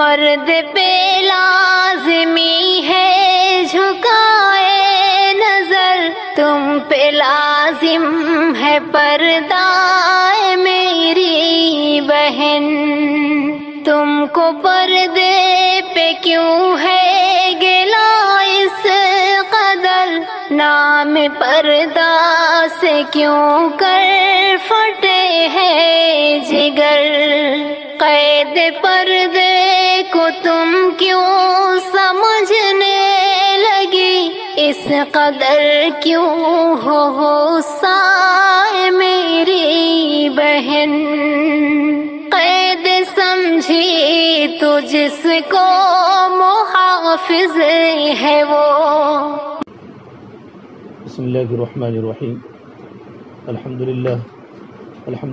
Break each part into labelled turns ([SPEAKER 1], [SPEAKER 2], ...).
[SPEAKER 1] مرد پہ لازمی ہے جھکائے نظر، تم پہ لازم ہے پردہ میری بہن، تم کو پردے پہ کیوں ہے گلا اس قدر، نام پردہ سے کیوں کر پھٹے ہے جگر، قید پردے کو تم کیوں سمجھنے لگی، اس قدر کیوں ہو غصہ میری بہن، قید سمجھی تو جس کو محافظ ہے وہ۔
[SPEAKER 2] بسم اللہ الرحمن الرحیم، الحمد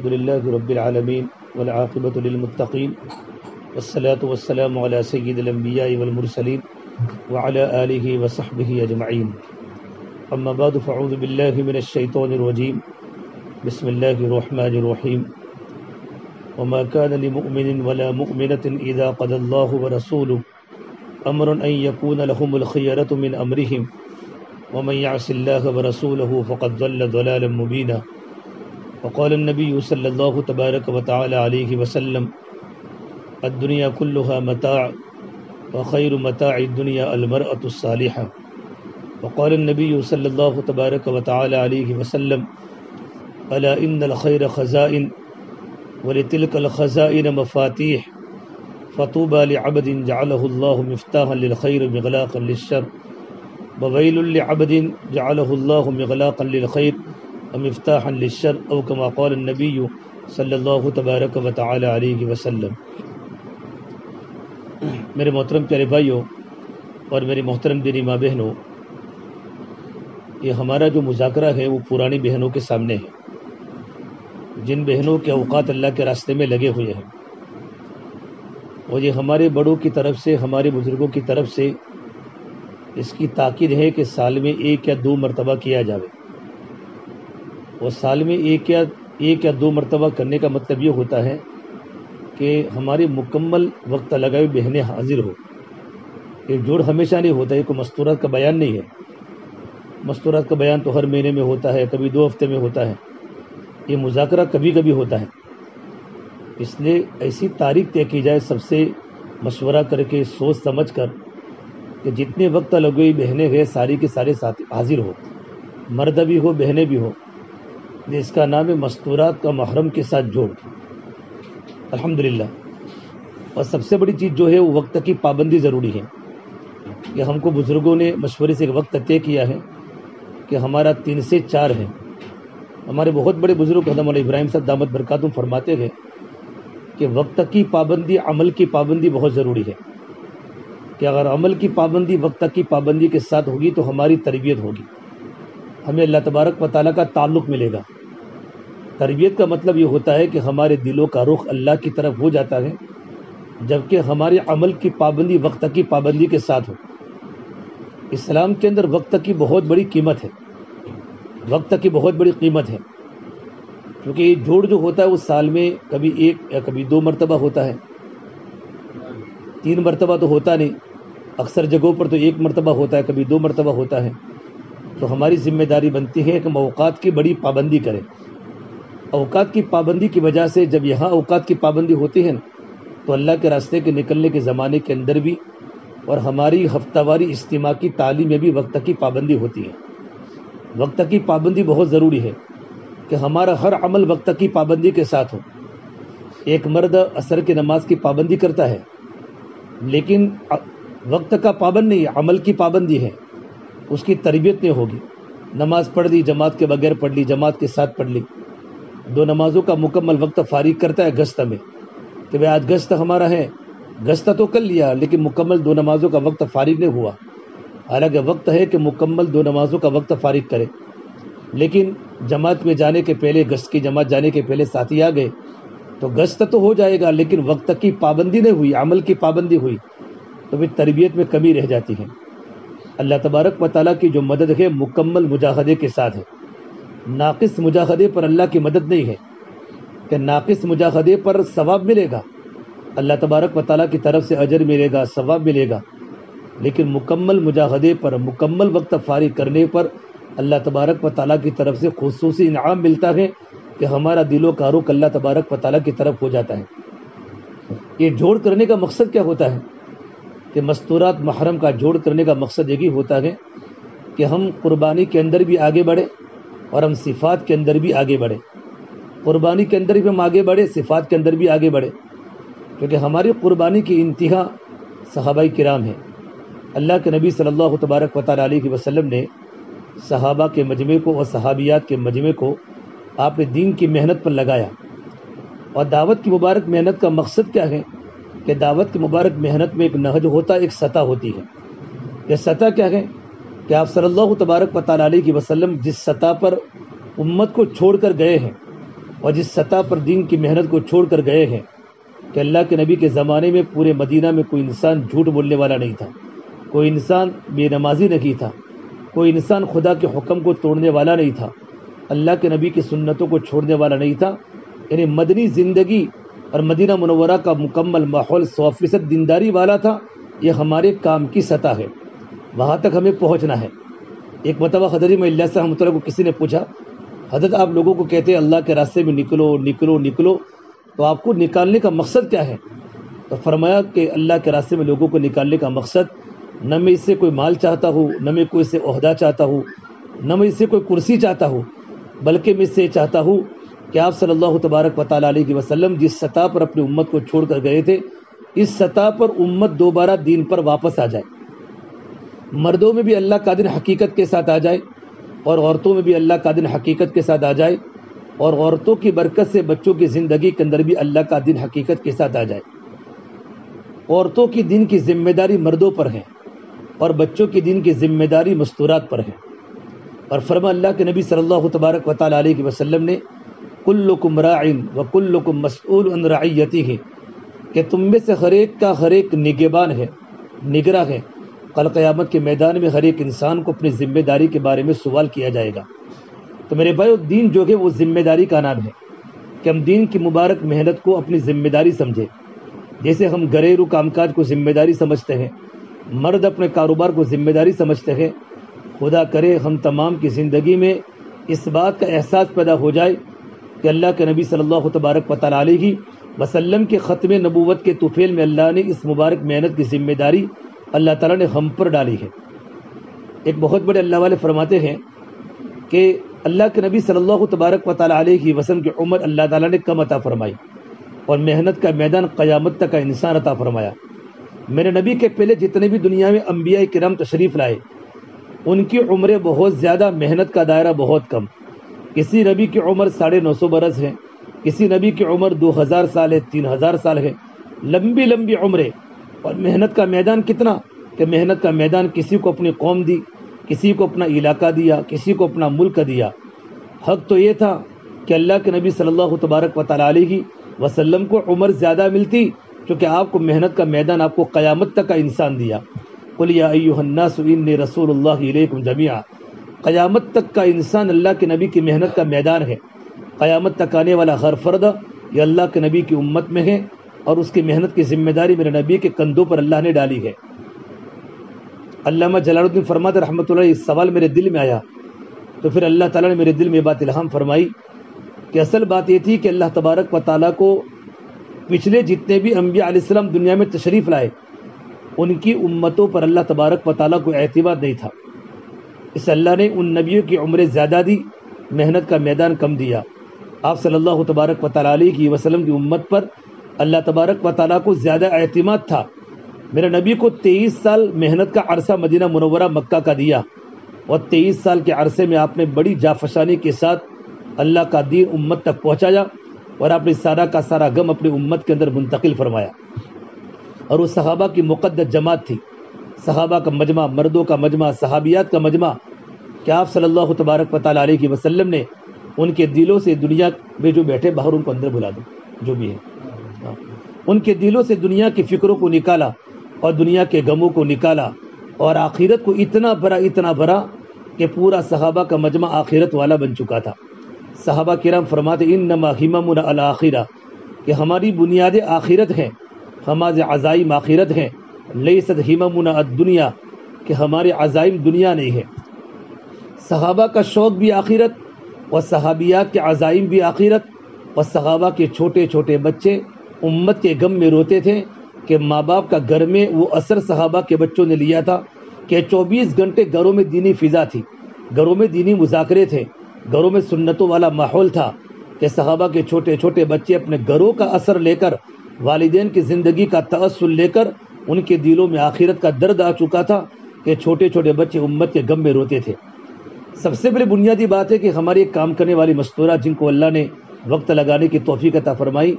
[SPEAKER 2] للہ رب العالمین والعاقبۃ للمتقین، والصلاة والسلام علی سید الانبیاء والمرسلین وعلی آلہ وصحبہ اجمعین، اما بعد فاعوذ باللہ من الشیطان الرجیم، بسم اللہ الرحمن الرحیم، وما كان لمؤمن ولا مؤمنة اذا قضى الله ورسوله امرا ان يكون لهم الخيرة من امرهم ومن يعص الله ورسوله فقد ضل ضلالا مبينا، وقال النبي صلى الله تبارك وتعالى عليه وسلم الدنيا كلها متاع وخير متاع الدنيا المرأة الصالحة، وقال النبي صلى الله تبارك وتعالى عليه وسلم ألا إن الخير خزائن ولتلك الخزائن مفاتيح، فطوبى لعبد جعله الله مفتاحا للخير مغلاقا للشر، وويل لعبد جعله الله مغلاقا للخير ومفتاحا للشر، او كما قال النبي صلی اللہ تبارک و تعالی علیہ وسلم۔ میرے محترم پیارے بھائیوں اور میری محترم دینی ماں بہنوں، یہ ہمارا جو مذاکرہ ہے وہ پرانی بہنوں کے سامنے ہے، جن بہنوں کے اوقات اللہ کے راستے میں لگے ہوئے ہیں، اور یہ ہمارے بڑوں کی طرف سے، ہمارے بزرگوں کی طرف سے اس کی تاکید ہے کہ سال میں 1 یا 2 مرتبہ کیا جاوے، اور سال میں ایک یا دو مرتبہ کرنے کا مطلب یہ ہوتا ہے کہ ہماری مکمل وقت لگائے بہنیں حاضر ہو۔ یہ جوڑ ہمیشہ نہیں ہوتا، یہ کوئی مستورات کا بیان نہیں ہے، مستورات کا بیان تو ہر مہینے میں ہوتا ہے، کبھی 2 ہفتے میں ہوتا ہے، یہ مذاکرہ کبھی کبھی ہوتا ہے، اس لیے ایسی تاریخ طے کی جائے سب سے مشورہ کر کے، سوچ سمجھ کر، کہ جتنے وقت لگوئی بہنیں ہیں ساری کے سارے ساتھ حاضر ہو، مرد بھی ہو بہنیں بھی ہو، جس کا نام ہے مستورات کا محرم کے ساتھ جوڑ۔ الحمدللہ۔ اور سب سے بڑی چیز جو ہے وہ وقت کی پابندی ضروری ہے، کہ ہم کو بزرگوں نے مشورے سے ایک وقت طے کیا ہے کہ ہمارا 3 سے 4 ہے۔ ہمارے بہت بڑے بزرگ حضرت مولانا ابراہیم صاحب دامت برکاتہم فرماتے ہیں کہ وقت کی پابندی عمل کی پابندی بہت ضروری ہے، کہ اگر عمل کی پابندی وقت کی پابندی کے ساتھ ہوگی تو ہماری تربیت ہوگی، ہمیں اللہ تبارک و تعالیٰ کا تعلق ملے گا۔ تربیت کا مطلب یہ ہوتا ہے کہ ہمارے دلوں کا رخ اللہ کی طرف ہو جاتا ہے، جبکہ ہمارے عمل کی پابندی وقت کی پابندی کے ساتھ ہو۔ اسلام کے اندر وقت کی بہت بڑی قیمت ہے، وقت کی بہت بڑی قیمت ہے، کیونکہ یہ جوڑ جو ہوتا ہے وہ سال میں کبھی 1 یا کبھی 2 مرتبہ ہوتا ہے، 3 مرتبہ تو ہوتا نہیں، اکثر جگہوں پر تو 1 مرتبہ ہوتا ہے، کبھی 2 مرتبہ ہوتا ہے۔ تو ہماری ذمہ داری بنتی ہے کہ ہم اوقات کی بڑی پابندی کریں۔ اوقات کی پابندی کی وجہ سے جب یہاں اوقات کی پابندی ہوتی ہے تو اللہ کے راستے کے نکلنے کے زمانے کے اندر بھی اور ہماری ہفتہ واری اجتماع کی تعلیم میں بھی وقت کی پابندی ہوتی ہے۔ وقت کی پابندی بہت ضروری ہے کہ ہمارا ہر عمل وقت کی پابندی کے ساتھ ہو۔ ایک مرد عصر کی نماز کی پابندی کرتا ہے لیکن وقت کا پابند نہیں، عمل کی پابندی ہے، اس کی تربیت نہیں ہوگی۔ نماز پڑھ لی، جماعت کے بغیر پڑھ لی، جماعت کے ساتھ پڑھ لی، 2 نمازوں کا مکمل وقت فارغ کرتا ہے گشت میں، کہ بھئی آج گشت ہمارا ہے، گشت تو کر لیا لیکن مکمل 2 نمازوں کا وقت فارغ نہیں ہوا، حالانکہ وقت ہے کہ مکمل 2 نمازوں کا وقت فارغ کرے، لیکن جماعت میں جانے کے پہلے، گشت کی جماعت جانے کے پہلے ساتھی آ گئے تو گشت تو ہو جائے گا لیکن وقت کی پابندی نہیں ہوئی، عمل کی پابندی ہوئی، تو پھر تربیت میں کمی رہ جاتی ہے۔ اللہ تبارک و تعالیٰ کی جو مدد ہے مکمل مجاہدے کے ساتھ ہے، ناقص مجاہدے پر اللہ کی مدد نہیں ہے، کہ ناقص مجاہدے پر ثواب ملے گا اللہ تبارک و تعالیٰ کی طرف سے اجر ملے گا، ثواب ملے گا، لیکن مکمل مجاہدے پر، مکمل وقت فارغ کرنے پر اللہ تبارک و تعالیٰ کی طرف سے خصوصی انعام ملتا ہے کہ ہمارا دل و کا رخ اللہ تبارک و تعالیٰ کی طرف ہو جاتا ہے۔ یہ جوڑ کرنے کا مقصد کیا ہوتا ہے کہ مستورات محرم کا جوڑ کرنے کا مقصد یہی ہوتا ہے کہ ہم قربانی کے اندر بھی آگے بڑھیں اور ہم صفات کے اندر بھی آگے بڑھیں۔ قربانی کے اندر بھی ہم آگے بڑھیں، صفات کے اندر بھی آگے بڑھیں، کیونکہ ہماری قربانی کی انتہا صحابہ کرام ہیں۔ اللہ کے نبی صلی اللہ تبارک و تعالیٰ علیہ وسلم نے صحابہ کے مجمع کو اور صحابیات کے مجمع کو آپ نے دین کی محنت پر لگایا، اور دعوت کی مبارک محنت کا مقصد کیا ہے کہ دعوت کی مبارک محنت میں ایک نہج ہوتا ہے، ایک سطح ہوتی ہے۔ یہ سطح کیا ہے کہ آپ صلی اللہ تبارک و تعالیٰ علیہ وسلم جس سطح پر امت کو چھوڑ کر گئے ہیں اور جس سطح پر دین کی محنت کو چھوڑ کر گئے ہیں کہ اللہ کے نبی کے زمانے میں پورے مدینہ میں کوئی انسان جھوٹ بولنے والا نہیں تھا، کوئی انسان بے نمازی نہیں تھا، کوئی انسان خدا کے حکم کو توڑنے والا نہیں تھا، اللہ کے نبی کی سنتوں کو چھوڑنے والا نہیں تھا۔ یعنی مدنی زندگی اور مدینہ منورہ کا مکمل ماحول 100% دینداری والا تھا۔ یہ ہمارے کام کی سطح ہے، وہاں تک ہمیں پہنچنا ہے۔ ایک مرتبہ حضرت اللہ سے رحمۃ اللہ کو کسی نے پوچھا، حضرت آپ لوگوں کو کہتے ہیں اللہ کے راستے میں نکلو نکلو نکلو، تو آپ کو نکالنے کا مقصد کیا ہے؟ تو فرمایا کہ اللہ کے راستے میں لوگوں کو نکالنے کا مقصد نہ میں اس سے کوئی مال چاہتا ہوں، نہ میں کوئی سے عہدہ چاہتا ہوں، نہ میں اس سے کوئی کرسی چاہتا ہوں، بلکہ میں اس سے چاہتا ہوں کہ آپ صلی اللہ تبارک و تعالیٰ علیہ وسلم جس سطح پر اپنی امت کو چھوڑ کر گئے تھے، اس سطح پر امت دوبارہ دین پر واپس آ جائے، مردوں میں بھی اللہ کا دین حقیقت کے ساتھ آ جائے اور عورتوں میں بھی اللہ کا دین حقیقت کے ساتھ آ جائے، اور عورتوں کی برکت سے بچوں کی زندگی کے اندر بھی اللہ کا دین حقیقت کے ساتھ آ جائے۔ عورتوں کی دین کی ذمہ داری مردوں پر ہے اور بچوں کی دین کی ذمہ داری مستورات پر ہے، اور فرما اللہ کے نبی صلی اللہ تبارک و تعالیٰ علیہ وسلم نے کلکم راع وکلکم مسئول عن رعیتہ، کہ تم میں سے ہر ایک کا ہر ایک نگہبان ہے، نگراں ہے۔ کل قیامت کے میدان میں ہر ایک انسان کو اپنی ذمہ داری کے بارے میں سوال کیا جائے گا۔ تو میرے بھائیو، دین جو ہے وہ ذمہ داری کا نام ہے کہ ہم دین کی مبارک محنت کو اپنی ذمہ داری سمجھیں۔ جیسے ہم گھریلو کام کاج کو ذمہ داری سمجھتے ہیں، مرد اپنے کاروبار کو ذمہ داری سمجھتے ہیں، خدا کرے ہم تمام کی زندگی میں اس بات کا احساس پیدا ہو جائے کہ اللہ کے نبی صلی اللہ تبارک و تعالیٰ علیہ وسلم کے ختم نبوت کے طفیل میں اللہ نے اس مبارک محنت کی ذمہ داری اللہ تعالیٰ نے ہم پر ڈالی ہے۔ ایک بہت بڑے اللہ والے فرماتے ہیں کہ اللہ کے نبی صلی اللہ تبارک و تعالیٰ علیہ وسلم کی عمر اللہ تعالیٰ نے کم عطا فرمائی اور محنت کا میدان قیامت تک کا انسان عطا فرمایا۔ میرے نبی کے پہلے جتنے بھی دنیا میں انبیاء کرام تشریف لائے، ان کی عمریں بہت زیادہ، محنت کا دائرہ بہت کم۔ کسی نبی کی عمر 950 برس ہے، کسی نبی کی عمر 2000 سال ہے، 3000 سال ہے، لمبی لمبی عمریں، اور محنت کا میدان کتنا کہ محنت کا میدان کسی کو اپنی قوم دی، کسی کو اپنا علاقہ دیا، کسی کو اپنا ملک دیا۔ حق تو یہ تھا کہ اللہ کے نبی صلی اللہ تبارک و تعالیٰ علیہ وسلم کو عمر زیادہ ملتی، کیونکہ آپ کو محنت کا میدان، آپ کو قیامت تک کا انسان دیا۔ قل یا ایھا الناس انی رسول اللہ الیکم جمیعا، قیامت تک کا انسان اللہ کے نبی کی محنت کا میدان ہے۔ قیامت تک آنے والا ہر فرد یہ اللہ کے نبی کی امت میں ہے، اور اس کی محنت کی ذمہ داری میرے نبی کے کندھوں پر اللہ نے ڈالی ہے۔ علامہ جلال الدین فرماتے رحمۃ اللہ، اس سوال میرے دل میں آیا تو پھر اللہ تعالیٰ نے میرے دل میں یہ بات الہام فرمائی کہ اصل بات یہ تھی کہ اللہ تبارک و تعالیٰ کو پچھلے جتنے بھی انبیاء علیہ السلام دنیا میں تشریف لائے، ان کی امتوں پر اللہ تبارک و تعالیٰ کو اعتماد نہیں تھا، اس اللہ نے ان نبیوں کی عمریں زیادہ دی، محنت کا میدان کم دیا۔ آپ صلی اللہ تبارک و تعالیٰ علیہ وسلم کی امت پر اللہ تبارک و تعالیٰ کو زیادہ اعتماد تھا۔ میرے نبی کو 23 سال محنت کا عرصہ مدینہ منورہ مکہ کا دیا، اور 23 سال کے عرصے میں آپ نے بڑی جافشانی کے ساتھ اللہ کا دین امت تک پہنچایا، اور آپ نے سارا کا سارا غم اپنی امت کے اندر منتقل فرمایا۔ اور وہ صحابہ کی مقدس جماعت تھی، صحابہ کا مجمع، مردوں کا مجمع، صحابیات کا مجمع، کہ آپ صلی اللہ تبارک و تعالیٰ علیہ وسلم نے ان کے دلوں سے، دنیا میں جو بیٹھے باہر ان کو اندر بلا دو جو بھی ہے، ان کے دلوں سے دنیا کی فکروں کو نکالا اور دنیا کے غموں کو نکالا، اور آخرت کو اتنا بھرا کہ پورا صحابہ کا مجمع آخرت والا بن چکا تھا۔ صحابہ کرام فرماتے انما ہممنا الآخرہ، کہ ہماری بنیادیں آخرت ہیں، ہمارے عزائم آخرت ہیں، لیست ہممنا الدنیا، کہ ہمارے عزائم دنیا نہیں ہے۔ صحابہ کا شوق بھی آخرت، اور صحابیات کے عزائم بھی آخرت، اور صحابہ کے چھوٹے چھوٹے بچے امت کے غم میں روتے تھے کہ ماں باپ کا گھر میں وہ اثر صحابہ کے بچوں نے لیا تھا کہ 24 گھنٹے گھروں میں دینی فضا تھی، گھروں میں دینی مذاکرے تھے، گھروں میں سنتوں والا ماحول تھا، کہ صحابہ کے چھوٹے چھوٹے بچے اپنے گھروں کا اثر لے کر، والدین کی زندگی کا تأثر لے کر، ان کے دلوں میں آخرت کا درد آ چکا تھا کہ چھوٹے چھوٹے بچے امت کے غم میں روتے تھے۔ سب سے بڑی بنیادی بات ہے کہ ہماری کام کرنے والی مستورہ جن کو اللہ نے وقت لگانے کی توفیق عطا فرمائی،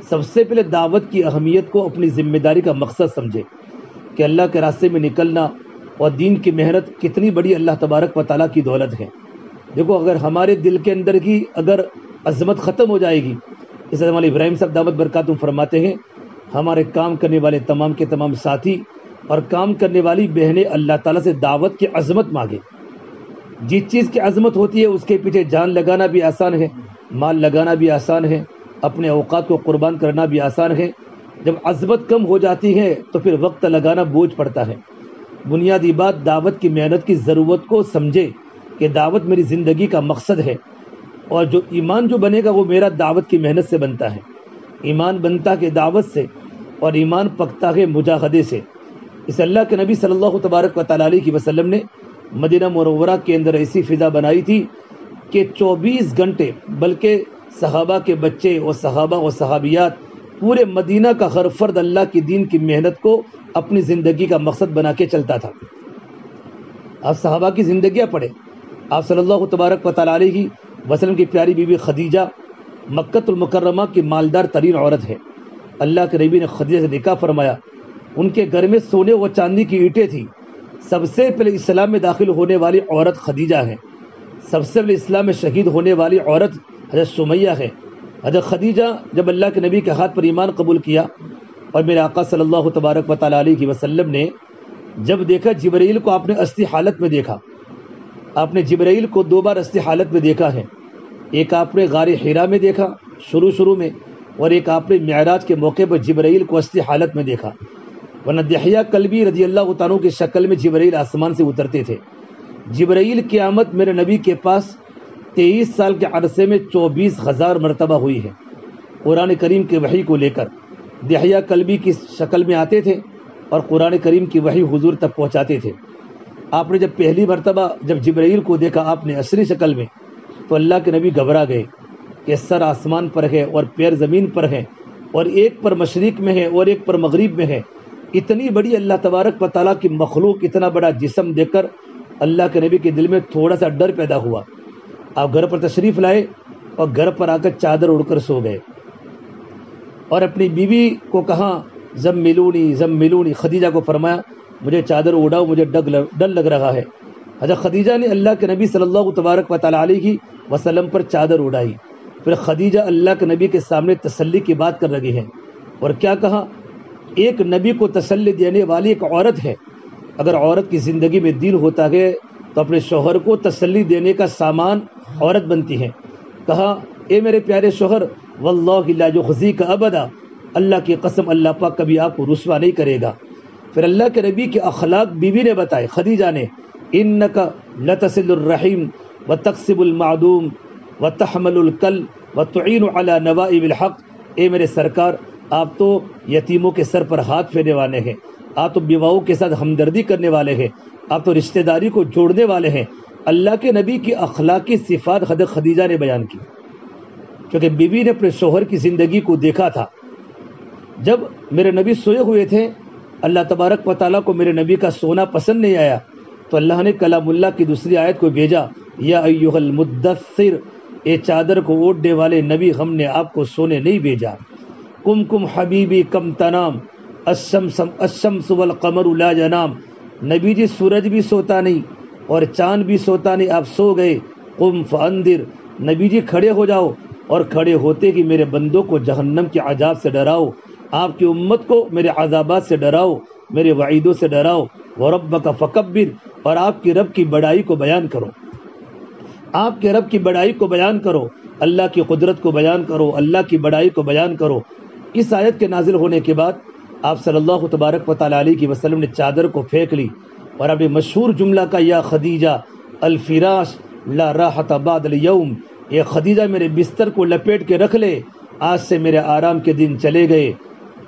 [SPEAKER 2] سب سے پہلے دعوت کی اہمیت کو اپنی ذمہ داری کا مقصد سمجھے کہ اللہ کے راستے میں نکلنا اور دین کی محنت کتنی بڑی اللہ تبارک و تعالیٰ کی دولت ہے۔ دیکھو، اگر ہمارے دل کے اندر کی اگر عظمت ختم ہو جائے گی، اس مولانا ابراہیم صاحب دعوت برکاتہم فرماتے ہیں، ہمارے کام کرنے والے تمام کے تمام ساتھی اور کام کرنے والی بہنیں اللہ تعالیٰ سے دعوت کی عظمت مانگے۔ جس چیز کی عظمت ہوتی ہے اس کے پیچھے جان لگانا بھی آسان ہے، مال لگانا بھی آسان ہے، اپنے اوقات کو قربان کرنا بھی آسان ہے۔ جب عظمت کم ہو جاتی ہے تو پھر وقت لگانا بوجھ پڑتا ہے۔ بنیادی بات دعوت کی محنت کی ضرورت کو سمجھے کہ دعوت میری زندگی کا مقصد ہے، اور جو ایمان جو بنے گا وہ میرا دعوت کی محنت سے بنتا ہے۔ ایمان بنتا کہ دعوت سے، اور ایمان پکتا ہے مجاہدے سے۔ اس اللہ کے نبی صلی اللہ تبارک و تعالیٰ علیہ وسلم نے مدینہ منورہ کے اندر ایسی فضا بنائی تھی کہ 24 گھنٹے، بلکہ صحابہ کے بچے اور صحابہ اور صحابیات، پورے مدینہ کا ہر فرد اللہ کی دین کی محنت کو اپنی زندگی کا مقصد بنا کے چلتا تھا۔ آپ صحابہ کی زندگیاں پڑھیں۔ آپ صلی اللہ تبارک و تعالیٰ علیہ وسلم کی پیاری بیوی خدیجہ مکہ المکرمہ کی مالدار ترین عورت ہے۔ اللہ کے نبی نے خدیجہ سے نکاح فرمایا، ان کے گھر میں سونے و چاندی کی اینٹیں تھیں۔ سب سے پہلے اسلام میں داخل ہونے والی عورت خدیجہ ہے۔ سب سے پہلے اسلام میں شہید ہونے والی عورت حضرت سمیہ ہے۔ حضرت خدیجہ جب اللہ کے نبی کے ہاتھ پر ایمان قبول کیا، اور میرے آقا صلی اللہ تبارک و تعالیٰ علیہ وسلم نے جب دیکھا، جبرائیل کو آپ نے استی حالت میں دیکھا۔ آپ نے جبرائیل کو 2 بار استی حالت میں دیکھا ہے۔ ایک آپ نے غار حرا میں دیکھا شروع میں، اور ایک آپ نے معراج کے موقع پر جبرائیل کو استی حالت میں دیکھا۔ ورنہ دحیہ کلبی رضی اللہ تعالیٰ کی شکل میں جبرائیل آسمان سے اترتے تھے۔ جبرائیل کی آمد میرے نبی کے پاس 23 سال کے عرصے میں 24,000 مرتبہ ہوئی ہے۔ قرآن کریم کے وحی کو لے کر دحیہ کلبی کی شکل میں آتے تھے اور قرآن کریم کی وحی حضور تک پہنچاتے تھے۔ آپ نے جب پہلی مرتبہ جب جبرائیل کو دیکھا آپ نے اصلی شکل میں، تو اللہ کے نبی گھبرا گئے کہ سر آسمان پر ہے اور پیر زمین پر ہے، اور ایک پر مشرق میں ہے اور ایک پر مغرب میں ہے۔ اتنی بڑی اللہ تبارک و تعالیٰ کی مخلوق، اتنا بڑا جسم دیکھ کر اللہ کے نبی کے دل میں تھوڑا سا ڈر پیدا ہوا۔ آپ گھر پر تشریف لائے اور گھر پر آ کر چادر اڑ کر سو گئے، اور اپنی بیوی کو کہا زملونی، خدیجہ کو فرمایا مجھے چادر اڑاؤ، مجھے ڈر لگ رہا ہے۔ حضرت خدیجہ نے اللہ کے نبی صلی اللہ تبارک و تعالیٰ علیہ وسلم پر چادر اڑائی۔ پھر خدیجہ اللہ کے نبی کے سامنے تسلی کی بات کر رہی ہیں، اور کیا کہا، ایک نبی کو تسلی دینے والی ایک عورت ہے۔ اگر عورت کی زندگی میں دین ہوتا ہے تو اپنے شوہر کو تسلی دینے کا سامان عورت بنتی ہے۔ کہا، اے میرے پیارے شوہر، واللہ لا یخزیک ابدا، اللہ کی قسم اللہ پاک کبھی آپ کو رسوا نہیں کرے گا۔ پھر اللہ کے نبی کے اخلاق بیوی نے بتائے، خدیجہ نے، انک لتصل الرحیم وتکسب المعدوم وتحمل الکل وتعین علی نوائب الحق۔ اے میرے سرکار، آپ تو یتیموں کے سر پر ہاتھ پھیرنے والے ہیں، آپ تو بیواؤں کے ساتھ ہمدردی کرنے والے ہیں، آپ تو رشتہ داری کو جوڑنے والے ہیں۔ اللہ کے نبی کی اخلاقی صفات حضرت خدیجہ نے بیان کی، کیونکہ بیوی نے اپنے شوہر کی زندگی کو دیکھا تھا۔ جب میرے نبی سوئے ہوئے تھے، اللہ تبارک و تعالیٰ کو میرے نبی کا سونا پسند نہیں آیا، تو اللہ نے کلام اللہ کی دوسری آیت کو بھیجا، یا ایھا المدثر، اے چادر کو اوڑھنے والے نبی، ہم نے آپ کو سونے نہیں بھیجا۔ کم حبیبی کم تنام الشمس والقمر لا ینام، نبی جی سورج بھی سوتا نہیں اور چاند بھی سوتا نہیں، آپ سو گئے۔ قم فانذر، نبی جی کھڑے ہو جاؤ، اور کھڑے ہوتے کہ میرے بندوں کو جہنم کے عذاب سے ڈراؤ، آپ کی امت کو میرے عذابات سے ڈراؤ، میرے وعیدوں سے ڈراؤ۔ وربک فکبر، اور آپ کی رب کی بڑائی کو بیان کرو، آپ کے رب کی بڑائی کو بیان کرو، اللہ کی قدرت کو بیان کرو، اللہ کی بڑائی کو بیان کرو۔ اس آیت کے نازل ہونے کے بعد آپ صلی اللہ تبارک و تعالیٰ علیہ وسلم نے چادر کو پھینک لی اور آپ نے مشہور جملہ کا یا خدیجہ الفراش لا راحت بعد اليوم، یہ خدیجہ میرے بستر کو لپیٹ کے رکھ لے، آج سے میرے آرام کے دن چلے گئے،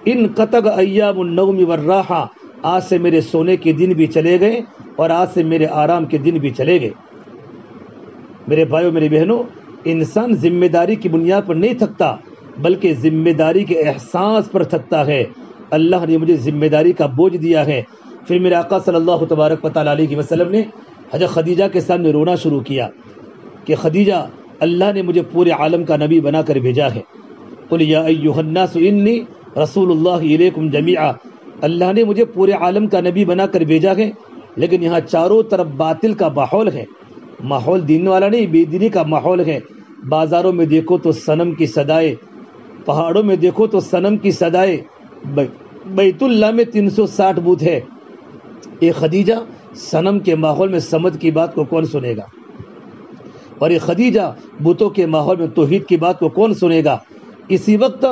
[SPEAKER 2] ان قطع ایام النوم والراحہ، آج سے میرے سونے کے دن بھی چلے گئے اور آج سے میرے آرام کے دن بھی چلے گئے۔ میرے بھائیوں میری بہنوں، انسان ذمہ داری کی بنیاد پر نہیں تھکتا بلکہ ذمہ داری کے احساس پر تھکتا ہے۔ اللہ نے مجھے ذمہ داری کا بوجھ دیا ہے۔ پھر میرے آقا صلی اللہ تبارک و تعالیٰ علیہ وسلم نے حضرت خدیجہ کے سامنے رونا شروع کیا کہ خدیجہ، اللہ نے مجھے پورے عالم کا نبی بنا کر بھیجا ہے۔ قل یا ایھا الناس انی رسول اللہ الیکم جمیعا، اللہ نے مجھے پورے عالم کا نبی بنا کر بھیجا ہے، لیکن یہاں چاروں طرف باطل کا ماحول ہے، ماحول دین والا نہیں، بے دینی کا ماحول ہے۔ بازاروں میں دیکھو تو صنم کی صدائے، پہاڑوں میں دیکھو تو صنم کی صدائے، بیت اللہ میں 360 بت ہے۔ یہ خدیجہ صنم کے ماحول میں سمد کی بات کو کون سنے گا، اور یہ خدیجہ بتوں کے ماحول میں توحید کی بات کو کون سنے گا؟ اسی وقت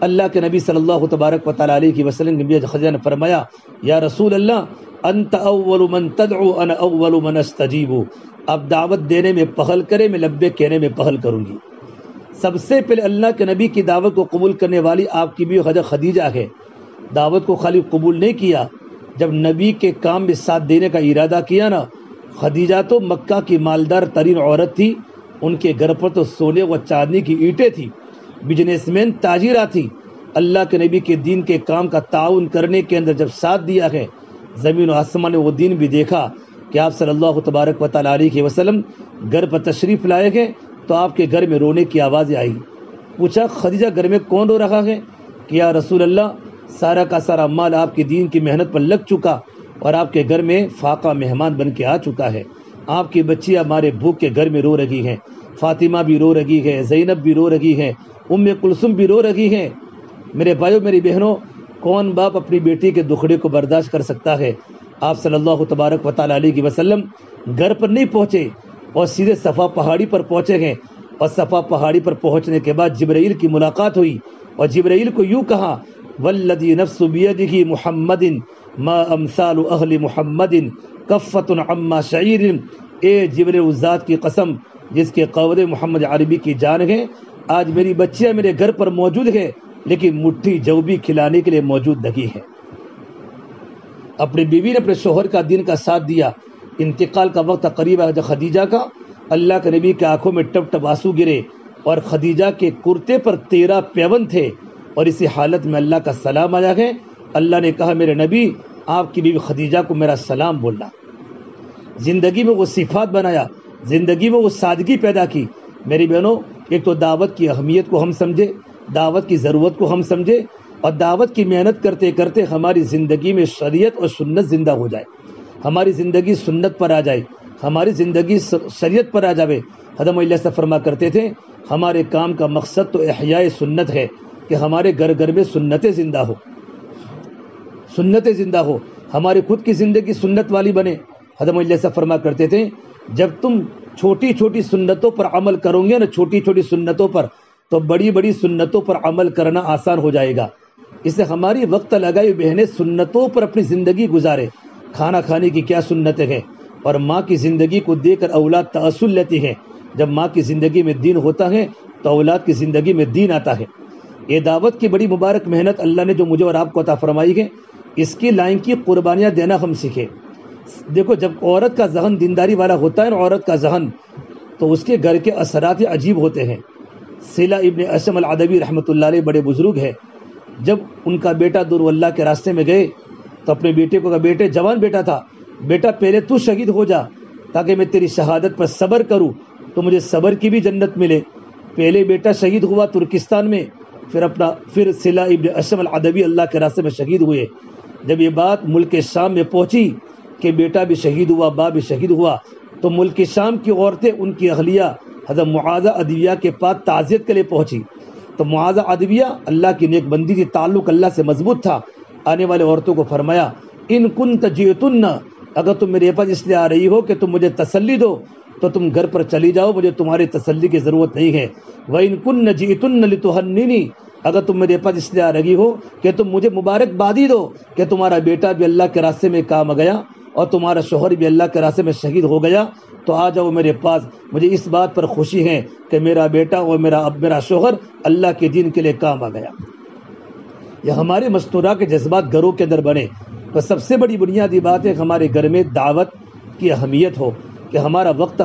[SPEAKER 2] اللہ کے نبی صلی اللہ تبارک و تعالیٰ علیہ وسلم نے خدیجہ نے فرمایا، یا رسول اللہ انت اول من تدعو انا اول من استجیب، آپ دعوت دینے میں پہل کرے، میں لبیک کہنے میں پہل کروں گی۔ سب سے پہلے اللہ کے نبی کی دعوت کو قبول کرنے والی آپ کی بھی حضرت خدیجہ ہے۔ دعوت کو خالی قبول نہیں کیا، جب نبی کے کام میں ساتھ دینے کا ارادہ کیا نا، خدیجہ تو مکہ کی مالدار ترین عورت تھی، ان کے گھر پر تو سونے و چاندی کی اینٹیں تھی، بزنس مین تاجرہ تھی۔ اللہ کے نبی کے دین کے کام کا تعاون کرنے کے اندر جب ساتھ دیا ہے، زمین و آسمان نے وہ دین بھی دیکھا کہ آپ صلی اللہ تبارک و تعالیٰ علیہ وسلم گھر پر تشریف لائے گئے تو آپ کے گھر میں رونے کی آوازیں آئی۔ پوچھا خدیجہ گھر میں کون رو رہا ہے؟ کہ یا رسول اللہ سارا کا سارا مال آپ کی دین کی محنت پر لگ چکا اور آپ کے گھر میں فاقہ مہمان بن کے آ چکا ہے، آپ کی بچیاں ہمارے بھوک کے گھر میں رو رہی ہیں، فاطمہ بھی رو رہی ہے، زینب بھی رو رہی ہے، کلثوم بھی رو رہی ہیں۔ میرے بھائیوں میری بہنوں، کون باپ اپنی بیٹی کے دکھڑے کو برداشت کر سکتا ہے؟ آپ صلی اللہ تبارک و تعالیٰ علیہ وسلم گھر پر نہیں پہنچے اور سیدھے صفا پہاڑی پر پہنچے ہیں، اور صفا پہاڑی پر پہنچنے کے بعد جبرائیل کی ملاقات ہوئی اور جبرائیل کو یوں کہا، والذی نفس بیدہ محمد ما امثال اہل محمد کفۃ عما شعیر، اے جبرائیل ذات کی قسم جس کے قول محمد عربی کی جان ہے، آج میری بچیاں میرے گھر پر موجود ہے لیکن مٹھی جو بھی کھلانے کے لیے موجود نہیں ہے۔ اپنی بیوی نے اپنے شوہر کا دین کا ساتھ دیا، انتقال کا وقت قریب ہے خدیجہ کا، اللہ کے نبی کے آنکھوں میں ٹپ ٹپ آنسو گرے اور خدیجہ کے کرتے پر 13 پیون تھے، اور اسی حالت میں اللہ کا سلام آیا ہے۔ اللہ نے کہا میرے نبی آپ کی بیوی خدیجہ کو میرا سلام بولنا۔ زندگی میں وہ صفات بنایا، زندگی میں وہ سادگی پیدا کی۔ میری بہنوں، ایک تو دعوت کی اہمیت کو ہم سمجھے، دعوت کی ضرورت کو ہم سمجھے، اور دعوت کی محنت کرتے کرتے ہماری زندگی میں شریعت اور سنت زندہ ہو جائے، ہماری زندگی سنت پر آ جائے، ہماری زندگی شریعت پر آ جائے۔ حضرت اللہ سے فرما کرتے تھے ہمارے کام کا مقصد تو احیاء سنت ہے کہ ہمارے گھر گھر میں سنتیں زندہ ہو، سنتیں زندہ ہو، ہماری خود کی زندگی سنت والی بنے۔ حضرت اللہ سے فرما کرتے تھے جب تم چھوٹی چھوٹی سنتوں پر عمل کرو گے نا، چھوٹی چھوٹی سنتوں پر، تو بڑی بڑی سنتوں پر عمل کرنا آسان ہو جائے گا۔ اس سے ہماری وقت لگائی بہنیں سنتوں پر اپنی زندگی گزارے۔ کھانا کھانے کی کیا سنتیں ہیں، اور ماں کی زندگی کو دیکھ کر اولاد تأثر لیتی ہے۔ جب ماں کی زندگی میں دین ہوتا ہے تو اولاد کی زندگی میں دین آتا ہے۔ یہ دعوت کی بڑی مبارک محنت اللہ نے جو مجھے اور آپ کو عطا فرمائی ہے، اس کی لائن کی قربانیاں دینا ہم سیکھیں۔ دیکھو جب عورت کا ذہن دینداری والا ہوتا ہے نا، عورت کا ذہن، تو اس کے گھر کے اثرات عجیب ہوتے ہیں۔ صلہ ابن اشم العدوی رحمۃ اللہ علیہ بڑے بزرگ ہیں، جب ان کا بیٹا دور اللہ کے راستے میں گئے تو اپنے بیٹے کو کہا، بیٹے جوان بیٹا تھا، بیٹا پہلے تو شہید ہو جا تاکہ میں تیری شہادت پر صبر کروں تو مجھے صبر کی بھی جنت ملے۔ پہلے بیٹا شہید ہوا ترکستان میں، پھر صلہ ابن اشم العدوی اللہ کے راستے میں شہید ہوئے۔ جب یہ بات ملک شام میں پہنچی کہ بیٹا بھی شہید ہوا، باپ بھی شہید ہوا، تو ملک شام کی عورتیں ان کی اہلیہ حضرت معاذہ ادویہ کے پاس تعزیت کے لیے پہنچی۔ تو معاذہ ادویہ اللہ کی نیک بندی تھی، تعلق اللہ سے مضبوط تھا۔ آنے والے عورتوں کو فرمایا، ان کنت جئتن، اگر تم میرے پاس اس لیے آ رہی ہو کہ تم مجھے تسلی دو تو تم گھر پر چلی جاؤ، مجھے تمہاری تسلی کی ضرورت نہیں ہے۔ وَإِن كُنَّ جِئْتُنَّ لِتُهَنِّنِي، اگر تم میرے پاس اس لیے آ رہی ہو کہ تم مجھے مبارکبادی دو کہ تمہارا بیٹا بھی اللہ کے راستے میں کام گیا اور تمہارا شوہر بھی اللہ کے راستے میں شہید ہو گیا، تو آ جاؤ میرے پاس، مجھے اس بات پر خوشی ہے کہ میرا بیٹا اور میرا شوہر اللہ کے دین کے لیے کام آ گیا۔ یہ ہمارے مستورہ کے جذبات گھروں کے اندر بنے تو سب سے بڑی بنیادی بات ہے کہ ہمارے گھر میں دعوت کی اہمیت ہو، کہ ہمارا وقت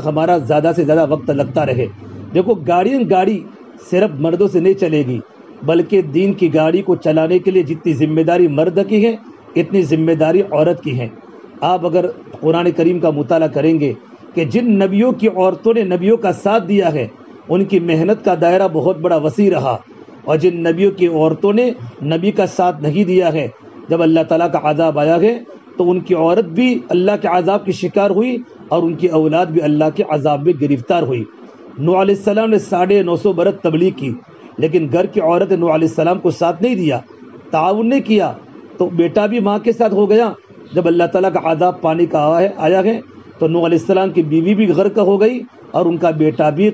[SPEAKER 2] زیادہ سے زیادہ وقت لگتا رہے۔ دیکھو گاڑی صرف مردوں سے نہیں چلے گی، بلکہ دین کی گاڑی کو چلانے کے لیے جتنی ذمہ داری مرد کی ہے اتنی ذمہ داری عورت کی ہے۔ آپ اگر قرآن کریم کا مطالعہ کریں گے کہ جن نبیوں کی عورتوں نے نبیوں کا ساتھ دیا ہے ان کی محنت کا دائرہ بہت بڑا وسیع رہا، اور جن نبیوں کی عورتوں نے نبی کا ساتھ نہیں دیا ہے، جب اللہ تعالیٰ کا عذاب آیا ہے تو ان کی عورت بھی اللہ کے عذاب کی شکار ہوئی اور ان کی اولاد بھی اللہ کے عذاب میں گرفتار ہوئی۔ نوح علیہ السلام نے 950 برس تبلیغ کی، لیکن گھر کی عورت نوح علیہ السلام کو ساتھ نہیں دیا، تعاون نہیں کیا، تو بیٹا بھی ماں کے ساتھ ہو گیا۔ جب اللہ تعالیٰ کا عذاب پانی کا آیا ہے تو نوح علیہ السلام کی بیوی بھی غرق ہو گئی اور ان کا بیٹا بھی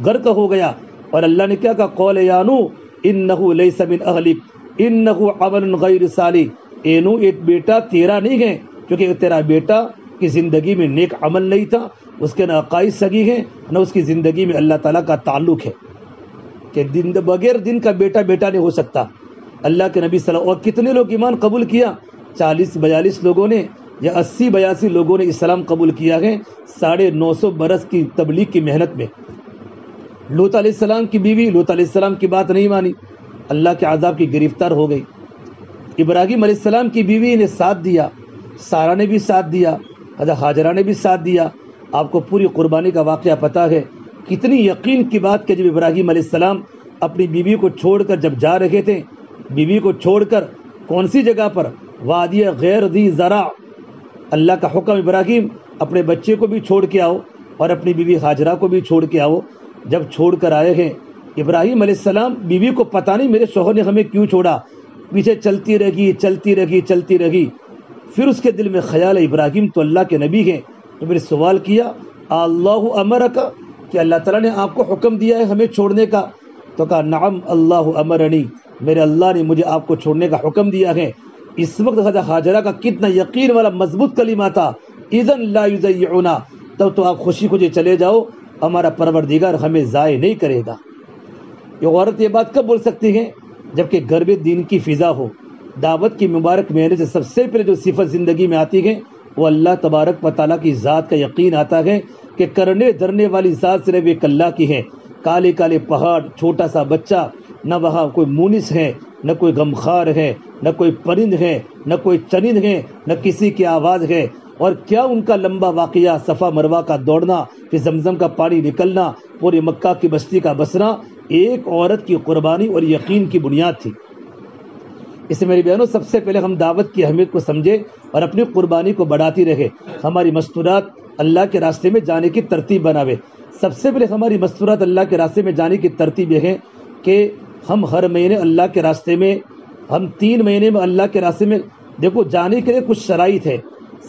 [SPEAKER 2] غرق ہو گیا، اور اللہ نے کیا کہا، قول یا نوح انہ لیس من اہلک انہ عمل غیر صالح، اے نوح ایک بیٹا تیرا نہیں ہے، کیونکہ تیرا بیٹا کی زندگی میں نیک عمل نہیں تھا، اس کے نہ عقائد صحیح ہیں نہ اس کی زندگی میں اللہ تعالیٰ کا تعلق ہے، کہ بغیر دن کا بیٹا نہیں ہو سکتا۔ اللہ کے نبی صلی اللہ علیہ وسلم اور کتنے لوگ ایمان قبول کیا، 40-42 لوگوں نے یا 80-82 لوگوں نے اسلام قبول کیا ہے 950 برس کی تبلیغ کی محنت میں۔ لوط علیہ السلام کی بیوی لوط علیہ السلام کی بات نہیں مانی، اللہ کے عذاب کی گرفتار ہو گئی۔ ابراہیم علیہ السلام کی بیوی نے ساتھ دیا، سارہ نے بھی ساتھ دیا، حضرت ہاجرہ نے بھی ساتھ دیا۔ آپ کو پوری قربانی کا واقعہ پتہ ہے، کتنی یقین کی بات کہ جب ابراہیم علیہ السلام اپنی بیوی کو چھوڑ کر جب جا رہے تھے، بیوی کو چھوڑ کر کون سی جگہ پر، وادی غیر ذی زرع، اللہ کا حکم ابراہیم اپنے بچے کو بھی چھوڑ کے آؤ اور اپنی بیوی ہاجرہ کو بھی چھوڑ کے آؤ۔ جب چھوڑ کر آئے ہیں ابراہیم علیہ السلام، بیوی کو پتہ نہیں میرے شوہر نے ہمیں کیوں چھوڑا، پیچھے چلتی رہی۔ پھر اس کے دل میں خیال ہے ابراہیم تو اللہ کے نبی ہیں، تو میرے سوال کیا اللہ امرک، کہ اللہ تعالیٰ نے آپ کو حکم دیا ہے ہمیں چھوڑنے کا؟ تو کہا نعم اللہ امرنی، میرے اللہ نے مجھے آپ کو چھوڑنے کا حکم دیا ہے۔ اس وقت حضرت ہاجرہ کا کتنا یقین والا مضبوط کلمہ تھا، اذن لا یضیعنا، تب تو آپ خوشی خوشی چلے جاؤ، ہمارا پروردگار ہمیں ضائع نہیں کرے گا۔ یہ عورت یہ بات کب بول سکتی ہے؟ جبکہ گھر میں دین کی فضا ہو، دعوت کی مبارک محنت سے سب سے پہلے جو صفت زندگی میں آتی ہے وہ اللہ تبارک و تعالیٰ کی ذات کا یقین آتا ہے کہ کرنے دھرنے والی ذات صرف ایک اللہ کی ہے۔ کالے کالے پہاڑ، چھوٹا سا بچہ، نہ وہاں کوئی مونس ہے، نہ کوئی غمخوار ہے، نہ کوئی پرند ہے، نہ کوئی چرند ہے، نہ کسی کی آواز ہے، اور کیا ان کا لمبا واقعہ، صفا مروہ کا دوڑنا، پھر زمزم کا پانی نکلنا، پورے مکہ کی بستی کا بسنا، ایک عورت کی قربانی اور یقین کی بنیاد تھی۔ اس سے میری بہنوں، سب سے پہلے ہم دعوت کی اہمیت کو سمجھے اور اپنی قربانی کو بڑھاتی رہے، ہماری مستورات اللہ کے راستے میں جانے کی ترتیب بناوے۔ سب سے پہلے ہماری مستورات اللہ کے راستے میں جانے کی ترتیب یہ ہے کہ ہم ہر مہینے اللہ کے راستے میں، ہم 3 مہینے میں اللہ کے راستے میں، دیکھو جانے کے لیے کچھ شرائط ہے۔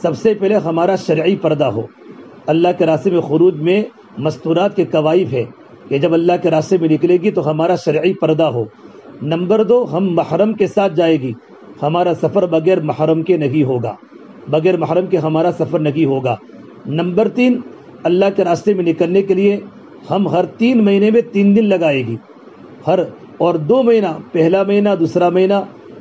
[SPEAKER 2] سب سے پہلے ہمارا شرعی پردہ ہو، اللہ کے راستے میں خروج میں مستورات کے قوائف ہے کہ جب اللہ کے راستے میں نکلے گی تو ہمارا شرعی پردہ ہو۔ نمبر 2، ہم محرم کے ساتھ جائے گی، ہمارا سفر بغیر محرم کے نہیں ہوگا، بغیر محرم کے ہمارا سفر نہیں ہوگا۔ نمبر 3، اللہ کے راستے میں نکلنے کے لیے ہم ہر 3 مہینے میں 3 دن لگائے گی، اور 2 مہینہ، پہلا مہینہ دوسرا مہینہ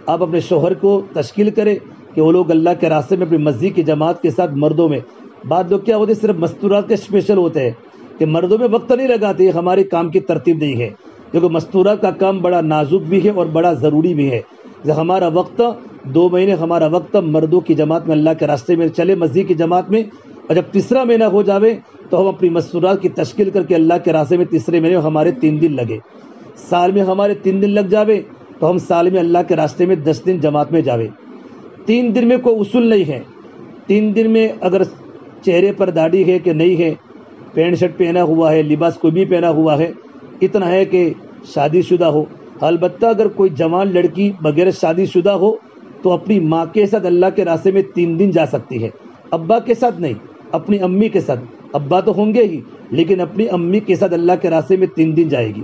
[SPEAKER 2] آپ اپنے شوہر کو تشکیل کرے کہ وہ لوگ اللہ کے راستے میں اپنی مسجد کی جماعت کے ساتھ، مردوں میں بعض لوگ کیا ہوتے ہیں صرف مستورات کے اسپیشل ہوتے ہیں کہ مردوں میں وقت نہیں لگاتے، ہمارے کام کی ترتیب نہیں ہے، کیونکہ مستورات کا کام بڑا نازک بھی ہے اور بڑا ضروری بھی ہے۔ ہمارا وقت 2 مہینے، ہمارا وقت مردوں کی جماعت میں اللہ کے راستے میں چلے، مسجد کی جماعت میں، اور جب تیسرا مہینہ ہو جاوے تو ہم اپنی مستورات کی تشکیل کر کے اللہ کے راستے میں تیسرے مہینے ہمارے 3 دن لگے، سال میں ہمارے 3 دن لگ جاوے تو ہم سال میں اللہ کے راستے میں 10 دن جماعت میں جاوے۔ 3 دن میں کوئی اصول نہیں ہے، 3 دن میں اگر چہرے پر داڑھی ہے کہ نہیں ہے، پینٹ شرٹ پہنا ہوا ہے، لباس کوئی بھی پہنا ہوا ہے، اتنا ہے کہ شادی شدہ ہو۔ البتہ اگر کوئی جوان لڑکی بغیر شادی شدہ ہو تو اپنی ماں کے ساتھ اللہ کے راستے میں 3 دن جا سکتی ہے، ابا کے ساتھ نہیں، اپنی امی کے ساتھ، ابا تو ہوں گے ہی لیکن اپنی امی کے ساتھ اللہ کے راستے میں 3 دن جائے گی۔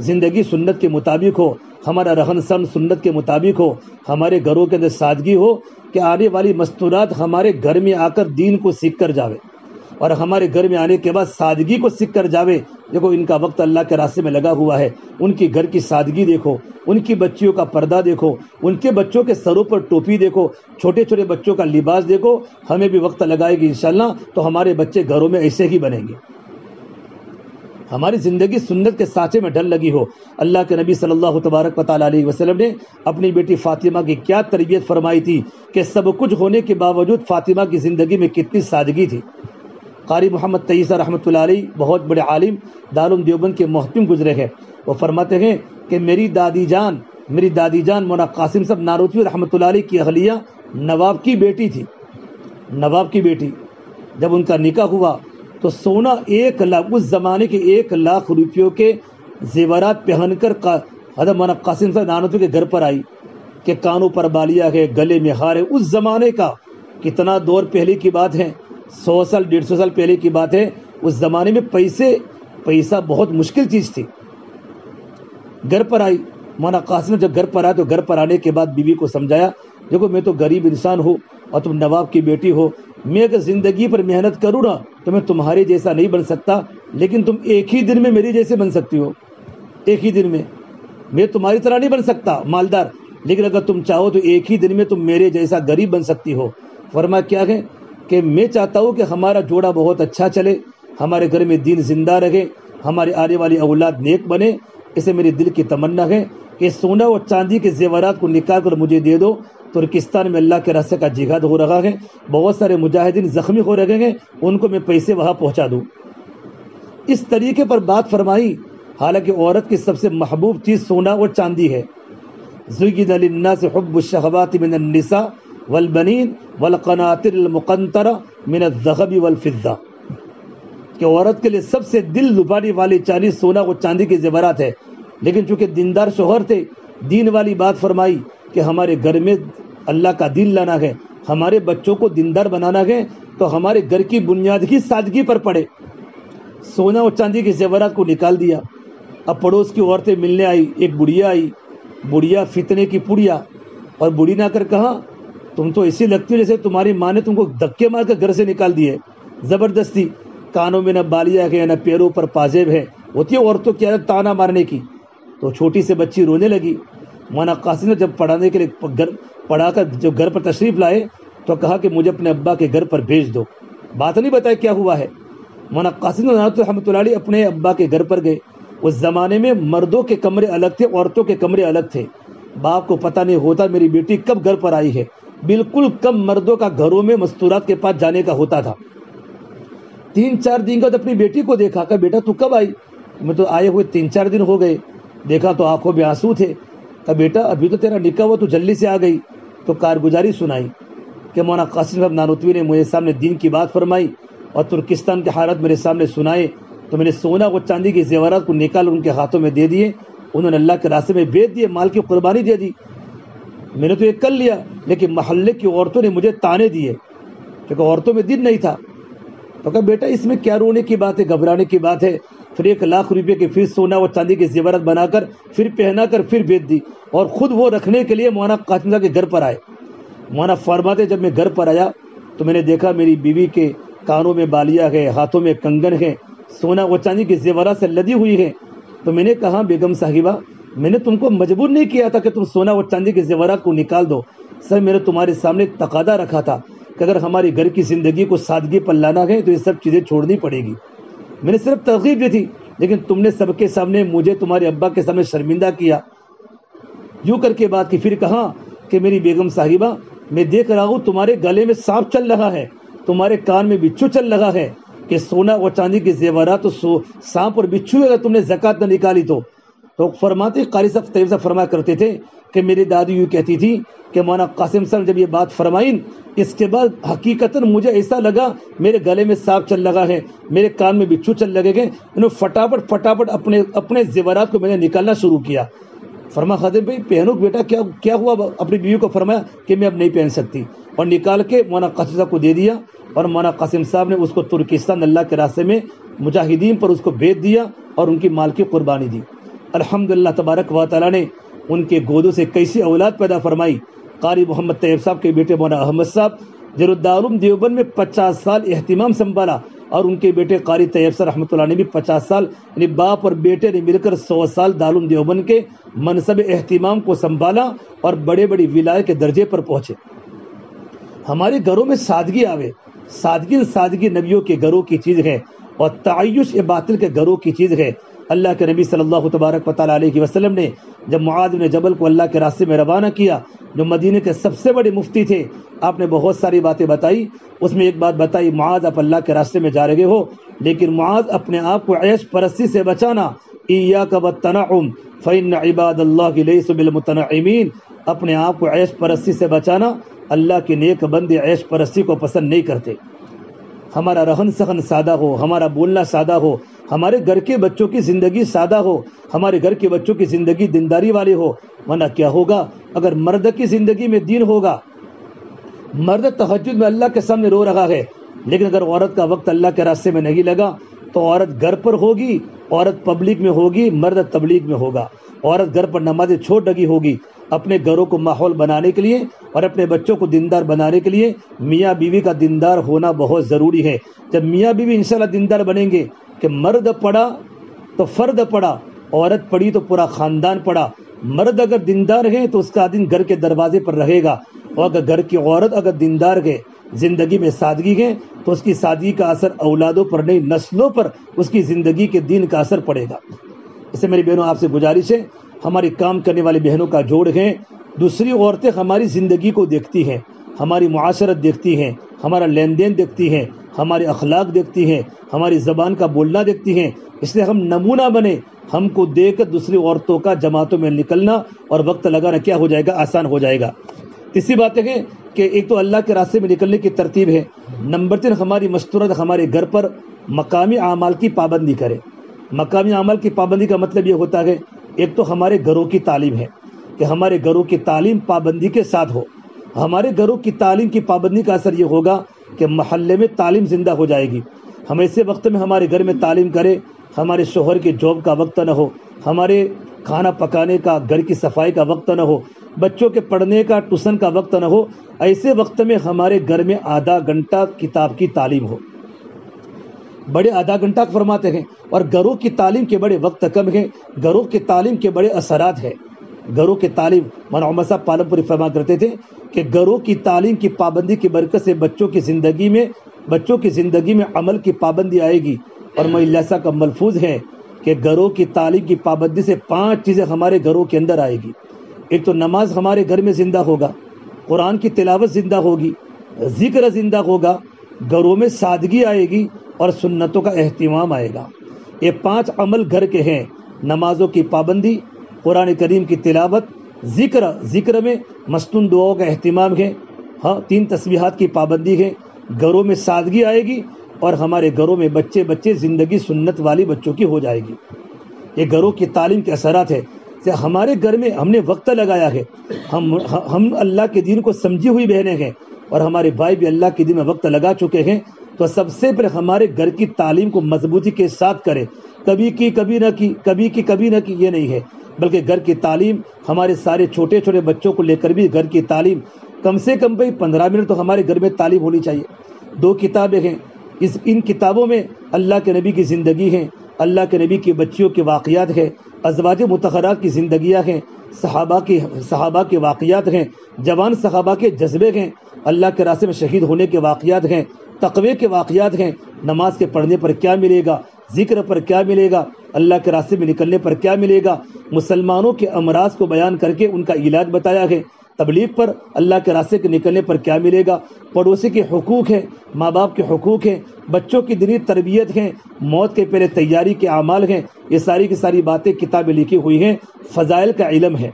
[SPEAKER 2] زندگی سنت کے مطابق ہو، ہمارا رہن سہن سنت کے مطابق ہو، ہمارے گھروں کے اندر سادگی ہو کہ آنے والی مستورات ہمارے گھر میں آ کر دین کو سیکھ کر جاوے، اور ہمارے گھر میں آنے کے بعد سادگی کو سیکھ کر جاوے۔ دیکھو ان کا وقت اللہ کے راستے میں لگا ہوا ہے، ان کی گھر کی سادگی دیکھو، ان کی بچیوں کا پردہ دیکھو، ان کے بچوں کے سروں پر ٹوپی دیکھو، چھوٹے چھوٹے بچوں کا لباس دیکھو۔ ہمیں بھی وقت لگائے گی انشاءاللہ تو ہمارے بچے گھروں میں ایسے ہی بنیں گے، ہماری زندگی سنت کے سانچے میں ڈھل لگی ہو۔ اللہ کے نبی صلی اللہ تبارک و تعالیٰ علیہ وسلم نے اپنی بیٹی فاطمہ کی کیا تربیت فرمائی تھی کہ سب کچھ ہونے کے باوجود فاطمہ کی زندگی میں کتنی سادگی تھی۔ قاری محمد تیسیٰ رحمۃ اللہ علیہ بہت بڑے عالم دارالعلوم دیوبند کے محتم گزرے ہیں، وہ فرماتے ہیں کہ میری دادی جان مولانا قاسم صاحب نانوتوی رحمۃ اللہ علیہ کی اہلیہ نواب کی بیٹی تھی، نواب کی بیٹی۔ جب ان کا نکاح ہوا تو سونا 1 لاکھ، اس زمانے کے 1 لاکھ روپیوں کے زیورات پہن کر حضرت مولانا قاسم صاحب نانوتوی کے گھر پر آئی کہ کانوں پر بالیاں ہے، گلے میں ہار ہے۔ اس زمانے کا کتنا دور پہلے کی بات ہے، 100 سال 150 سال پہلے کی بات ہے۔ اس زمانے میں پیسہ بہت مشکل چیز تھی۔ گھر پر آئی مولانا قاسم، جب گھر پر آئے تو گھر پر آنے کے بعد بیوی کو سمجھایا، دیکھو میں تو غریب انسان ہوں اور تم نواب کی بیٹی ہو، میں اگر زندگی پر محنت کروں نا تو میں تمہارے جیسا نہیں بن سکتا، لیکن تم ایک ہی دن میں میری جیسے بن سکتی ہو، ایک ہی دن میں تمہاری طرح نہیں بن سکتا مالدار، لیکن اگر تم چاہو تو ایک ہی دن میں تم میرے جیسا غریب بن سکتی ہو۔ فرمایا کیا ہے کہ میں چاہتا ہوں کہ ہمارا جوڑا بہت اچھا چلے، ہمارے گھر میں دین زندہ رہے، ہماری آنے والی اولاد نیک بنے، اسے میرے دل کی تمنا ہے کہ سونا اور چاندی کے زیورات کو نکال کر مجھے دے دو۔ ترکستان میں اللہ کے راستے کا جہاد ہو رہا ہے، بہت سارے مجاہدین زخمی ہو رہے ہیں، ان کو میں پیسے وہاں پہنچا دوں۔ اس طریقے پر بات فرمائی، حالانکہ عورت کی سب سے محبوب چیز سونا اور چاندی ہے۔ زُيِّنَ لِلنَّاسِ حُبُّ الشَّهَوَاتِ مِنَ النِّسَاءِ والبنین والقناطر المقنطرہ من الذهب والفضہ، کہ عورت کے لیے سب سے دل لبھانے والی چیز سونا اور چاندی کے زیورات ہے۔ لیکن چونکہ دیندار شوہر تھے، دین والی بات فرمائی کہ ہمارے گھر میں اللہ کا دین لانا ہے، ہمارے بچوں کو دیندار بنانا ہے، تو ہمارے گھر کی بنیاد ہی سادگی پر پڑے۔ سونا اور چاندی کے زیورات کو نکال دیا۔ اب پڑوس کی عورتیں ملنے آئی، ایک بڑھیا آئی، بڑھیا فتنے کی پڑیا، اور بڑھی نے آ کر کہا تم تو ایسی لگتی ہو جیسے تمہاری ماں نے تم کو دھکے مار کر گھر سے نکال دیے زبردستی، کانوں میں نہ بالیاں ہے نہ پیروں پر پاجیب ہے، ہوتی ہے عورتوں کی عادت تانا مارنے کی۔ تو چھوٹی سے بچی رونے لگی۔ مولانا قاسم نے جب پڑھانے کے لیے پڑھا کر جو گھر پر تشریف لائے تو کہا کہ مجھے اپنے ابا کے گھر پر بھیج دو، بات نہیں بتایا کیا ہوا ہے۔ مولانا قاسم رحمۃ اللہ علیہ اپنے ابا کے گھر پر گئے۔ اس زمانے میں مردوں کے کمرے الگ تھے، عورتوں کے کمرے الگ تھے۔ باپ کو پتہ نہیں ہوتا میری بیٹی کب گھر پر آئی ہے، بالکل کم مردوں کا گھروں میں مستورات کے پاس جانے کا ہوتا تھا۔ 3-4 دن بعد اپنی بیٹی کو دیکھا کہ بیٹا تو کب آئی؟ میں تو آئے ہوئے 3-4 دن ہو گئے۔ دیکھا تو آنکھوں میں آنسو تھے۔ کہ بیٹا ابھی تو تیرا نکاح ہوا، تو جلدی سے آ گئی۔ تو کارگزاری سنائی کہ مولانا قاسم صاحب نانوتوی نے مجھے سامنے دین کی بات فرمائی اور ترکستان کے حالات میرے سامنے سنائے، تو میں نے سونا اور چاندی کے زیورات کو نکال ان کے ہاتھوں میں دے دیے، انہوں نے اللہ کے راستے میں بیچ دیے، مال کی قربانی دے دی۔ میں نے تو یہ کر لیا، لیکن محلے کی عورتوں نے مجھے تانے دیے کیونکہ عورتوں میں دن نہیں تھا۔ تو کہا بیٹا اس میں کیا رونے کی بات ہے، گھبرانے کی بات ہے؟ پھر 1 لاکھ روپے کی پھر سونا اور چاندی کے زیورات بنا کر پھر پہنا کر پھر بیچ دی، اور خود وہ رکھنے کے لیے مولانا قاسم صاحب کے گھر پر آئے۔ مولانا فرماتے جب میں گھر پر آیا تو میں نے دیکھا میری بیوی کے کانوں میں بالیاں ہے، ہاتھوں میں کنگن ہے، سونا اور چاندی کے زیورات سے لدی ہوئی ہے۔ تو میں نے کہا بیگم صاحبہ میں نے تم کو مجبور نہیں کیا تھا کہ تم سونا اور چاندی کے زیورات کو نکال دو، سر میں نے تمہارے سامنے تقاضا رکھا تھا کہ اگر ہماری گھر کی زندگی کو سادگی پر لانا ہے تو یہ سب چیزیں چھوڑنی پڑے گی۔ میں نے صرف ترغیب دی تھی، لیکن تم نے سب کے سامنے مجھے تمہارے ابا کے سامنے شرمندہ کیا۔ یوں کر کے بات کی، پھر کہا کہ میری بیگم صاحبہ میں دیکھ رہا ہوں تمہارے گلے میں سانپ چل رہا ہے، تمہارے کان میں بچھو چل رہا ہے، کہ سونا اور چاندی کے زیورات تو سانپ اور بچھو اگر تم نے زکوٰۃ نہ نکالی تو فرماتے قاری صاحب طیب صاحب فرمایا کرتے تھے کہ میری دادی یوں کہتی تھی کہ مولانا قاسم صاحب جب یہ بات فرمائیں اس کے بعد حقیقتاً مجھے ایسا لگا میرے گلے میں سانپ چل لگا ہے، میرے کان میں بچھو چل لگے گئے، انہوں فٹافٹ اپنے زیورات کو میں نے نکالنا شروع کیا۔ فرمایا خادم بھائی پہنو بیٹا، کیا ہوا؟ اپنی بیوی کو فرمایا کہ میں اب نہیں پہن سکتی، اور نکال کے مولانا قاسم صاحب کو دے دیا، اور مولانا قاسم صاحب نے اس کو ترکستان اللہ کے راستے میں مجاہدین پر اس کو بیچ دیا اور ان کی مال کی قربانی دی۔ الحمدللہ تبارک و تعالیٰ نے ان کے گودوں سے کیسی اولاد پیدا فرمائی. قاری محمد طیب صاحب کے بیٹے مولانا احمد صاحب جنہوں دارالعلوم دیوبند میں 50 سال اہتمام سنبھالا، اور ان کے بیٹے قاری طیب صاحب رحمۃ اللہ نے بھی 50 سال، یعنی باپ اور بیٹے نے مل کر 100 سال دارالعلوم دیوبند کے منصب اہتمام کو سنبھالا اور بڑے بڑی ولایت کے درجے پر پہنچے. ہمارے گھروں میں سادگی آوے. سادگی نبیوں کے گھروں کی چیز ہے، اور تعیش باطل کے گھروں کی چیز ہے. اللہ کے نبی صلی اللہ تبارک و تعالیٰ علیہ وسلم نے جب معاذ بن جبل کو اللہ کے راستے میں روانہ کیا، جو مدینہ کے سب سے بڑے مفتی تھے، آپ نے بہت ساری باتیں بتائی. اس میں ایک بات بتائی، معاذ آپ اللہ کے راستے میں جا رہے ہو، لیکن معاذ اپنے آپ کو عیش پرستی سے بچانا. ایاک والتنعم فإن عباد اللہ لیسوا بالمتنعمین. اپنے آپ کو عیش پرستی سے بچانا. اللہ کے نیک بندے عیش پرستی کو پسند نہیں کرتے. ہمارا رہن سہن سادہ ہو، ہمارا بولنا سادہ ہو، ہمارے گھر کے بچوں کی زندگی سادہ ہو، ہمارے گھر کے بچوں کی زندگی دینداری والی ہو. ورنہ کیا ہوگا اگر مرد کی زندگی میں دین ہوگا؟ مرد تہجد میں اللہ کے سامنے رو رہا ہے، لیکن اگر عورت کا وقت اللہ کے راستے میں نہیں لگا تو عورت گھر پر ہوگی، عورت پبلک میں ہوگی، مرد تبلیغ میں ہوگا. عورت گھر پر نمازیں چھوڑ لگی ہوگی. اپنے گھروں کو ماحول بنانے کے لیے اور اپنے بچوں کو دیندار بنانے کے لیے میاں بیوی کا دیندار ہونا بہت ضروری ہے. جب میاں بیوی انشاءاللہ دیندار بنیں گے کہ مرد پڑھا تو فرد پڑھا، عورت پڑھی تو پورا خاندان پڑھا. مرد اگر دیندار ہے تو اس کا دن گھر کے دروازے پر رہے گا، اور اگر گھر کی عورت اگر دیندار ہے، زندگی میں سادگی ہے، تو اس کی سادگی کا اثر اولادوں پر نہیں، نسلوں پر اس کی زندگی کے دین کا اثر پڑے گا. اس سے میری بہنوں آپ سے گزارش ہے، ہماری کام کرنے والی بہنوں کا جوڑ ہے. دوسری عورتیں ہماری زندگی کو دیکھتی ہیں، ہماری معاشرت دیکھتی ہیں، ہمارا لین دین دیکھتی ہیں، ہمارے اخلاق دیکھتی ہیں، ہماری زبان کا بولنا دیکھتی ہیں. اس لیے ہم نمونہ بنے. ہم کو دیکھ کر دوسری عورتوں کا جماعتوں میں نکلنا اور وقت لگانا کیا ہو جائے گا؟ آسان ہو جائے گا. تیسری بات ہے کہ ایک تو اللہ کے راستے میں نکلنے کی ترتیب ہے. نمبر 3 ہماری مستورت ہمارے گھر پر مقامی اعمال کی پابندی کرے. مقامی اعمال کی پابندی کا مطلب یہ ہوتا ہے، ایک تو ہمارے گھروں کی تعلیم ہے کہ ہمارے گھروں کی تعلیم پابندی کے ساتھ ہو. ہمارے گھروں کی تعلیم کی پابندی کا اثر یہ ہوگا کہ محلے میں تعلیم زندہ ہو جائے گی. ہم ایسے وقت میں ہمارے گھر میں تعلیم کرے، ہمارے شوہر کے جاب کا وقت نہ ہو، ہمارے کھانا پکانے کا، گھر کی صفائی کا وقت نہ ہو، بچوں کے پڑھنے کا، ٹیوشن کا وقت نہ ہو. ایسے وقت میں ہمارے گھر میں آدھا گھنٹہ کتاب کی تعلیم ہو. بڑے آدھا گھنٹہ فرماتے ہیں، اور گھروں کی تعلیم کے بڑے وقت کم ہیں. گھروں کی تعلیم کے بڑے اثرات ہیں. گھروں کی تعلیم، مولانا عمر صاحب پالم پوری فرما کرتے تھے کہ گھروں کی تعلیم کی پابندی کی برکت سے بچوں کی زندگی میں عمل کی پابندی آئے گی. اور اللہ صاحب کا ملفوظ ہے کہ گھروں کی تعلیم کی پابندی سے 5 چیزیں ہمارے گھروں کے اندر آئے گی. ایک تو نماز ہمارے گھر میں زندہ ہوگا، قرآن کی تلاوت زندہ ہوگی، ذکر زندہ ہوگا، گھروں میں سادگی آئے گی اور سنتوں کا اہتمام آئے گا. یہ 5 عمل گھر کے ہیں: نمازوں کی پابندی، قرآن کریم کی تلاوت، ذکر میں مستون دعاؤں کا اہتمام ہے، 3 تسبیحات کی پابندی ہے. گھروں میں سادگی آئے گی اور ہمارے گھروں میں بچے زندگی سنت والی بچوں کی ہو جائے گی. یہ گھروں کی تعلیم کے اثرات ہے. ہمارے گھر میں ہم نے وقت لگایا ہے، ہم اللہ کے دین کو سمجھی ہوئی بہنیں ہیں، اور ہمارے بھائی بھی اللہ کے دین میں وقت لگا چکے ہیں. تو سب سے پہلے ہمارے گھر کی تعلیم کو مضبوطی کے ساتھ کریں. کبھی نہ کی یہ نہیں ہے، بلکہ گھر کی تعلیم، ہمارے سارے چھوٹے بچوں کو لے کر بھی گھر کی تعلیم کم سے کم 15 منٹ تو ہمارے گھر میں تعلیم ہونی چاہیے. 2 کتابیں ہیں، ان کتابوں میں اللہ کے نبی کی زندگی ہے، اللہ کے نبی کی بچیوں کے واقعات ہیں، ازواج مطہرات کی زندگیاں ہیں، صحابہ کے واقعات ہیں، جوان صحابہ کے جذبے ہیں، اللہ کے راستے میں شہید ہونے کے واقعات ہیں، تقوی کے واقعات ہیں. نماز کے پڑھنے پر کیا ملے گا، ذکر پر کیا ملے گا، اللہ کے راستے میں نکلنے پر کیا ملے گا. مسلمانوں کے امراض کو بیان کر کے ان کا علاج بتایا ہے. تبلیغ پر اللہ کے راستے کے نکلنے پر کیا ملے گا. پڑوسی کے حقوق ہیں، ماں باپ کے حقوق ہیں، بچوں کی دینی تربیت ہیں، موت کے پہلے تیاری کے اعمال ہیں. یہ ساری کی ساری باتیں کتابیں لکھی ہوئی ہیں. فضائل کا علم ہے.